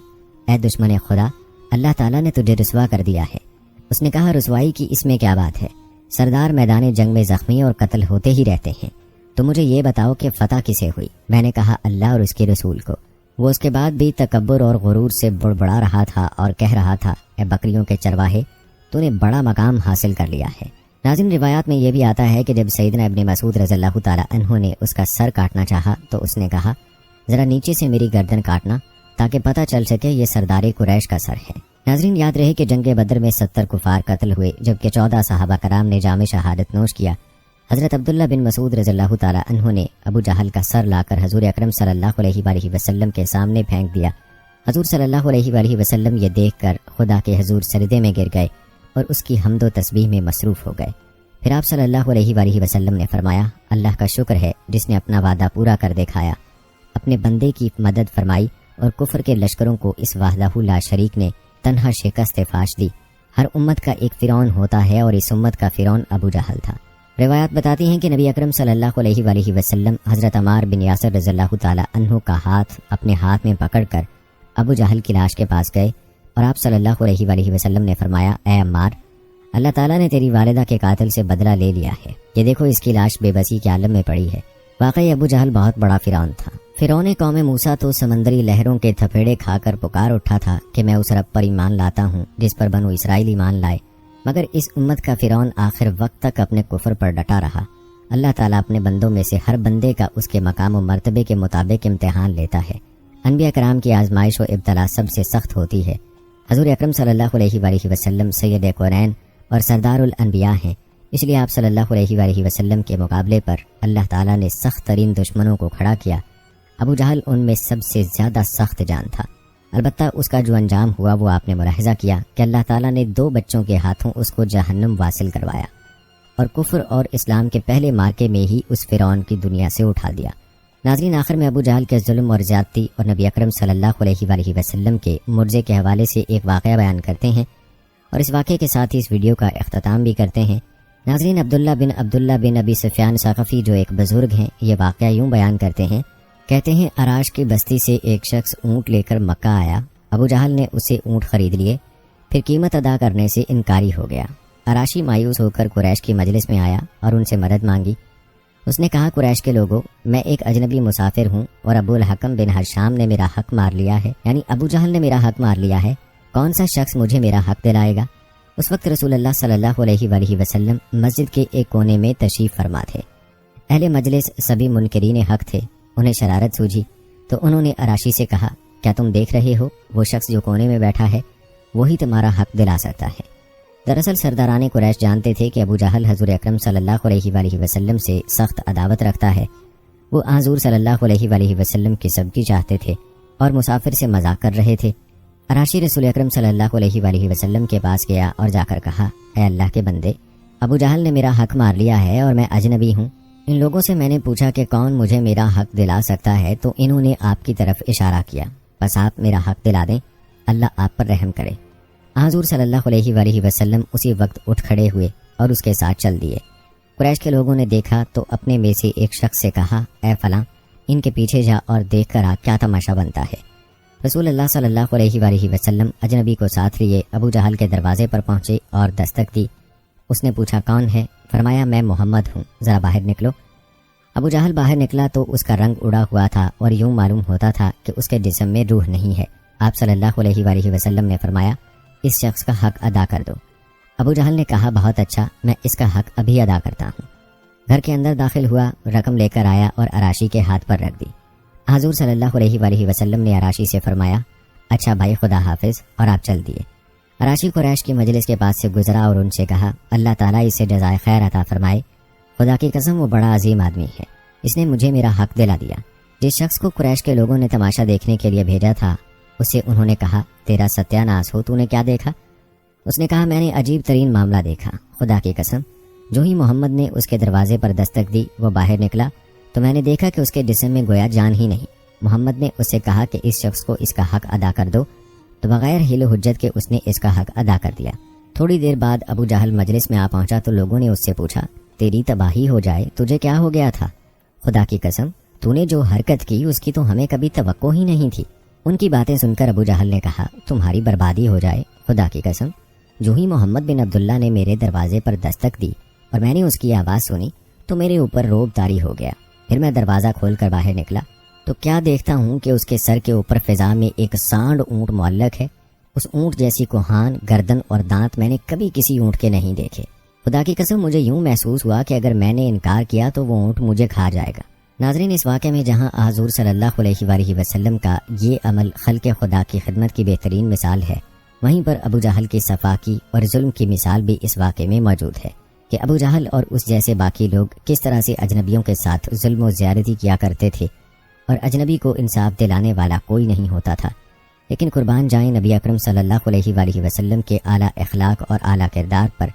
اے دشمن خدا، اللہ تعالیٰ نے تجھے رسوا کر دیا ہے۔ اس نے کہا، رسوائی کی اس میں کیا بات ہے؟ سردار میدان جنگ میں زخمی اور قتل ہوتے ہی رہتے ہیں، تو مجھے یہ بتاؤ کہ فتح کسے ہوئی؟ میں نے کہا، اللہ اور اس کے رسول کو۔ وہ اس کے بعد بھی تکبر اور غرور سے بڑبڑا رہا تھا اور کہہ رہا تھا، اے بکریوں کے چرواہے، تو نے بڑا مقام حاصل کر لیا ہے۔ ناظرین، روایات میں یہ بھی آتا ہے کہ جب سیدنا ابن مسعود رضی اللہ تعالی عنہ نے اس کا سر کاٹنا چاہا تو اس نے کہا، ذرا نیچے سے میری گردن کاٹنا تاکہ پتہ چل سکے یہ سردار قریش کا سر ہے۔ ناظرین، یاد رہے کہ جنگ بدر میں 70 کفار قتل ہوئے، جبکہ 14 صحابہ کرام نے جام شہادت نوش کیا۔ حضرت عبداللہ بن مسعود رضی اللہ تعالی عنہ نے ابو جہل کا سر لا کر حضور اکرم صلی اللہ علیہ وآلہ وسلم کے سامنے پھینک دیا۔ حضور صلی اللہ علیہ وآلہ وسلم یہ دیکھ کر خدا کے حضور سجدے میں گر گئے اور اس کی حمد و تسبیح میں مصروف ہو گئے۔ پھر آپ صلی اللہ علیہ وآلہ وسلم نے فرمایا، اللہ کا شکر ہے جس نے اپنا وعدہ پورا کر دکھایا، اپنے بندے کی مدد فرمائی اور کفر کے لشکروں کو اس وحدہ لا شریک نے تنہا شکست فاش دی۔ ہر امت کا ایک فرعون ہوتا ہے اور اس امت کا فرعون ابو جہل تھا۔ روایات بتاتی ہیں کہ نبی اکرم صلی اللہ علیہ وآلہ وسلم حضرت عمار بن یاسر رضی اللہ تعالی عنہ کا ہاتھ اپنے ہاتھ میں پکڑ کر ابو جہل کی لاش کے پاس گئے اور آپ صلی اللہ علیہ وآلہ وسلم نے فرمایا، اے عمار، اللہ تعالیٰ نے تیری والدہ کے قاتل سے بدلہ لے لیا ہے، یہ دیکھو اس کی لاش بے بسی کے عالم میں پڑی ہے۔ واقعی ابو جہل بہت بڑا فرعون تھا۔ فرعون قوم موسیٰ تو سمندری لہروں کے تھپیڑے کھا کر پکار اٹھا تھا کہ میں اس رب پر ایمان لاتا ہوں جس پر بنو اسرائیل ایمان لائے، مگر اس امت کا فرعون آخر وقت تک اپنے کفر پر ڈٹا رہا۔ اللہ تعالیٰ اپنے بندوں میں سے ہر بندے کا اس کے مقام و مرتبے کے مطابق امتحان لیتا ہے۔ انبیاء کرام کی آزمائش و ابتلا سب سے سخت ہوتی ہے۔ حضور اکرم صلی اللہ علیہ وآلہ وسلم سید قرین اور سردار الانبیاء ہیں، اس لیے آپ صلی اللہ علیہ وآلہ وسلم کے مقابلے پر اللہ تعالیٰ نے سخت ترین دشمنوں کو کھڑا کیا۔ ابو جہل ان میں سب سے زیادہ سخت جان تھا۔ البتہ اس کا جو انجام ہوا وہ آپ نے ملاحظہ کیا کہ اللہ تعالیٰ نے 2 بچوں کے ہاتھوں اس کو جہنم واصل کروایا اور کفر اور اسلام کے پہلے مارکے میں ہی اس فرعون کی دنیا سے اٹھا دیا۔ ناظرین، آخر میں ابو جہل کے ظلم اور زیادتی اور نبی اکرم صلی اللہ علیہ وآلہ وسلم کے معجزے کے حوالے سے ایک واقعہ بیان کرتے ہیں اور اس واقعے کے ساتھ ہی اس ویڈیو کا اختتام بھی کرتے ہیں۔ ناظرین، عبداللہ بن ابی سفیان ثقفی جو ایک بزرگ ہیں، یہ واقعہ یوں بیان کرتے ہیں، کہتے ہیں اراش کی بستی سے ایک شخص اونٹ لے کر مکہ آیا۔ ابو جہل نے اسے اونٹ خرید لیے، پھر قیمت ادا کرنے سے انکاری ہو گیا۔ اراشی مایوس ہو کر قریش کی مجلس میں آیا اور ان سے مدد مانگی۔ اس نے کہا، قریش کے لوگوں، میں ایک اجنبی مسافر ہوں اور ابو الحکم بن حشام نے میرا حق مار لیا ہے، یعنی ابو جہل نے میرا حق مار لیا ہے، کون سا شخص مجھے میرا حق دلائے گا؟ اس وقت رسول اللہ صلی اللہ علیہ وآلہ وسلم مسجد کے ایک کونے میں تشریف فرما تھے۔ اہل مجلس سبھی منکرین حق تھے، انہیں شرارت سوجھی تو انہوں نے اراشی سے کہا، کیا تم دیکھ رہے ہو وہ شخص جو کونے میں بیٹھا ہے وہی تمہارا حق دلا سکتا ہے؟ دراصل سرداران قریش جانتے تھے کہ ابو جہل حضور اکرم صلی اللہ علیہ وآلہ وسلم سے سخت عداوت رکھتا ہے۔ وہ حضور صلی اللہ علیہ وآلہ وسلم کی سبکی چاہتے تھے اور مسافر سے مذاق کر رہے تھے۔ اراشی رسول اکرم صلی اللہ علیہ وآلہ وسلم کے پاس گیا اور جا کر کہا، اے اللہ کے بندے، ابو جہل نے میرا حق مار لیا ہے اور میں اجنبی ہوں۔ ان لوگوں سے میں نے پوچھا کہ کون مجھے میرا حق دلا سکتا ہے تو انہوں نے آپ کی طرف اشارہ کیا، بس آپ میرا حق دلا دیں، اللہ آپ پر رحم کرے۔ حضور صلی اللہ علیہ وآلہ وسلم اسی وقت اٹھ کھڑے ہوئے اور اس کے ساتھ چل دیے۔ قریش کے لوگوں نے دیکھا تو اپنے میں سے ایک شخص سے کہا، اے فلاں، ان کے پیچھے جا اور دیکھ کر آ کیا تماشا بنتا ہے۔ رسول اللہ صلی اللہ علیہ وآلہ وسلم اجنبی کو ساتھ لیے ابو جہل کے دروازے پر پہنچے اور دستک دی۔ اس نے پوچھا، کون ہے؟ فرمایا، میں محمد ہوں، ذرا باہر نکلو۔ ابو جہل باہر نکلا تو اس کا رنگ اڑا ہوا تھا اور یوں معلوم ہوتا تھا کہ اس کے جسم میں روح نہیں ہے۔ آپ صلی اللہ علیہ وآلہ وسلم نے فرمایا، اس شخص کا حق ادا کر دو۔ ابو جہل نے کہا، بہت اچھا، میں اس کا حق ابھی ادا کرتا ہوں۔ گھر کے اندر داخل ہوا، رقم لے کر آیا اور اراشی کے ہاتھ پر رکھ دی۔ حضور صلی اللہ علیہ وآلہ وسلم نے اراشی سے فرمایا، اچھا بھائی، خدا حافظ، اور آپ چل دیے۔ اراشی قریش کی مجلس کے پاس سے گزرا اور ان سے کہا، اللہ تعالیٰ اسے جزائے خیر عطا فرمائے، خدا کی قسم وہ بڑا عظیم آدمی ہے، اس نے مجھے میرا حق دلا دیا۔ جس شخص کو قریش کے لوگوں نے تماشا دیکھنے کے لیے بھیجا تھا اسے انہوں نے کہا، تیرا ستیہ ناس ہو، تو نے کیا دیکھا؟ اس نے کہا، میں نے عجیب ترین معاملہ دیکھا، خدا کی قسم۔ جو ہی محمد نے اس کے دروازے پر دستک دی، وہ باہر نکلا تو میں نے دیکھا کہ اس کے جسم میں گویا جان ہی نہیں۔ محمد نے اس سے کہا کہ اس شخص کو اس کا حق ادا کر دو، تو بغیر حیل و حجت کے اس نے اس کا حق ادا کر دیا۔ تھوڑی دیر بعد ابو جہل مجلس میں آ پہنچا تو لوگوں نے اس سے پوچھا، تیری تباہی ہو جائے، تجھے کیا ہو گیا تھا؟ خدا کی قسم، تو نے جو حرکت کی اس کی تو ہمیں کبھی توقع ہی نہیں تھی۔ ان کی باتیں سن کر ابو جہل نے کہا، تمہاری بربادی ہو جائے، خدا کی قسم، جو ہی محمد بن عبداللہ نے میرے دروازے پر دستک دی اور میں نے اس کی آواز سنی تو میرے اوپر روب طاری ہو گیا۔ پھر میں دروازہ کھول کر باہر نکلا تو کیا دیکھتا ہوں کہ اس کے سر کے اوپر فضا میں ایک سانڈ اونٹ معلق ہے۔ اس اونٹ جیسی کوہان، گردن اور دانت میں نے کبھی کسی اونٹ کے نہیں دیکھے۔ خدا کی قسم، مجھے یوں محسوس ہوا کہ اگر میں نے انکار کیا تو وہ اونٹ مجھے کھا جائے گا۔ ناظرین، اس واقعے میں جہاں حضور صلی اللہ علیہ وآلہ وسلم کا یہ عمل خلق خدا کی خدمت کی بہترین مثال ہے، وہیں پر ابو جہل کی صفاقی اور ظلم کی مثال بھی اس واقعے میں موجود ہے کہ ابو جہل اور اس جیسے باقی لوگ کس طرح سے اجنبیوں کے ساتھ ظلم و زیادتی کیا کرتے تھے اور اجنبی کو انصاف دلانے والا کوئی نہیں ہوتا تھا۔ لیکن قربان جائیں نبی اکرم صلی اللہ علیہ وآلہ وسلم کے اعلیٰ اخلاق اور اعلیٰ کردار پر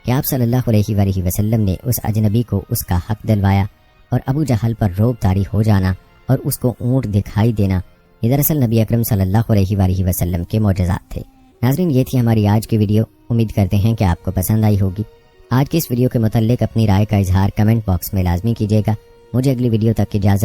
کہ آپ صلی اللہ علیہ وآلہ وسلم نے اس اجنبی کو اس کا حق دلوایا، اور ابو جہل پر روب طاری ہو جانا اور اس کو اونٹ دکھائی دینا، یہ دراصل نبی اکرم صلی اللہ علیہ وآلہ وسلم کے معجزات تھے۔ ناظرین، یہ تھی ہماری آج کی ویڈیو، امید کرتے ہیں کہ آپ کو پسند آئی ہوگی۔ آج کی اس ویڈیو کے متعلق اپنی رائے کا اظہار کمنٹ باکس میں لازمی کیجیے گا۔ مجھے اگلی ویڈیو تک اجازت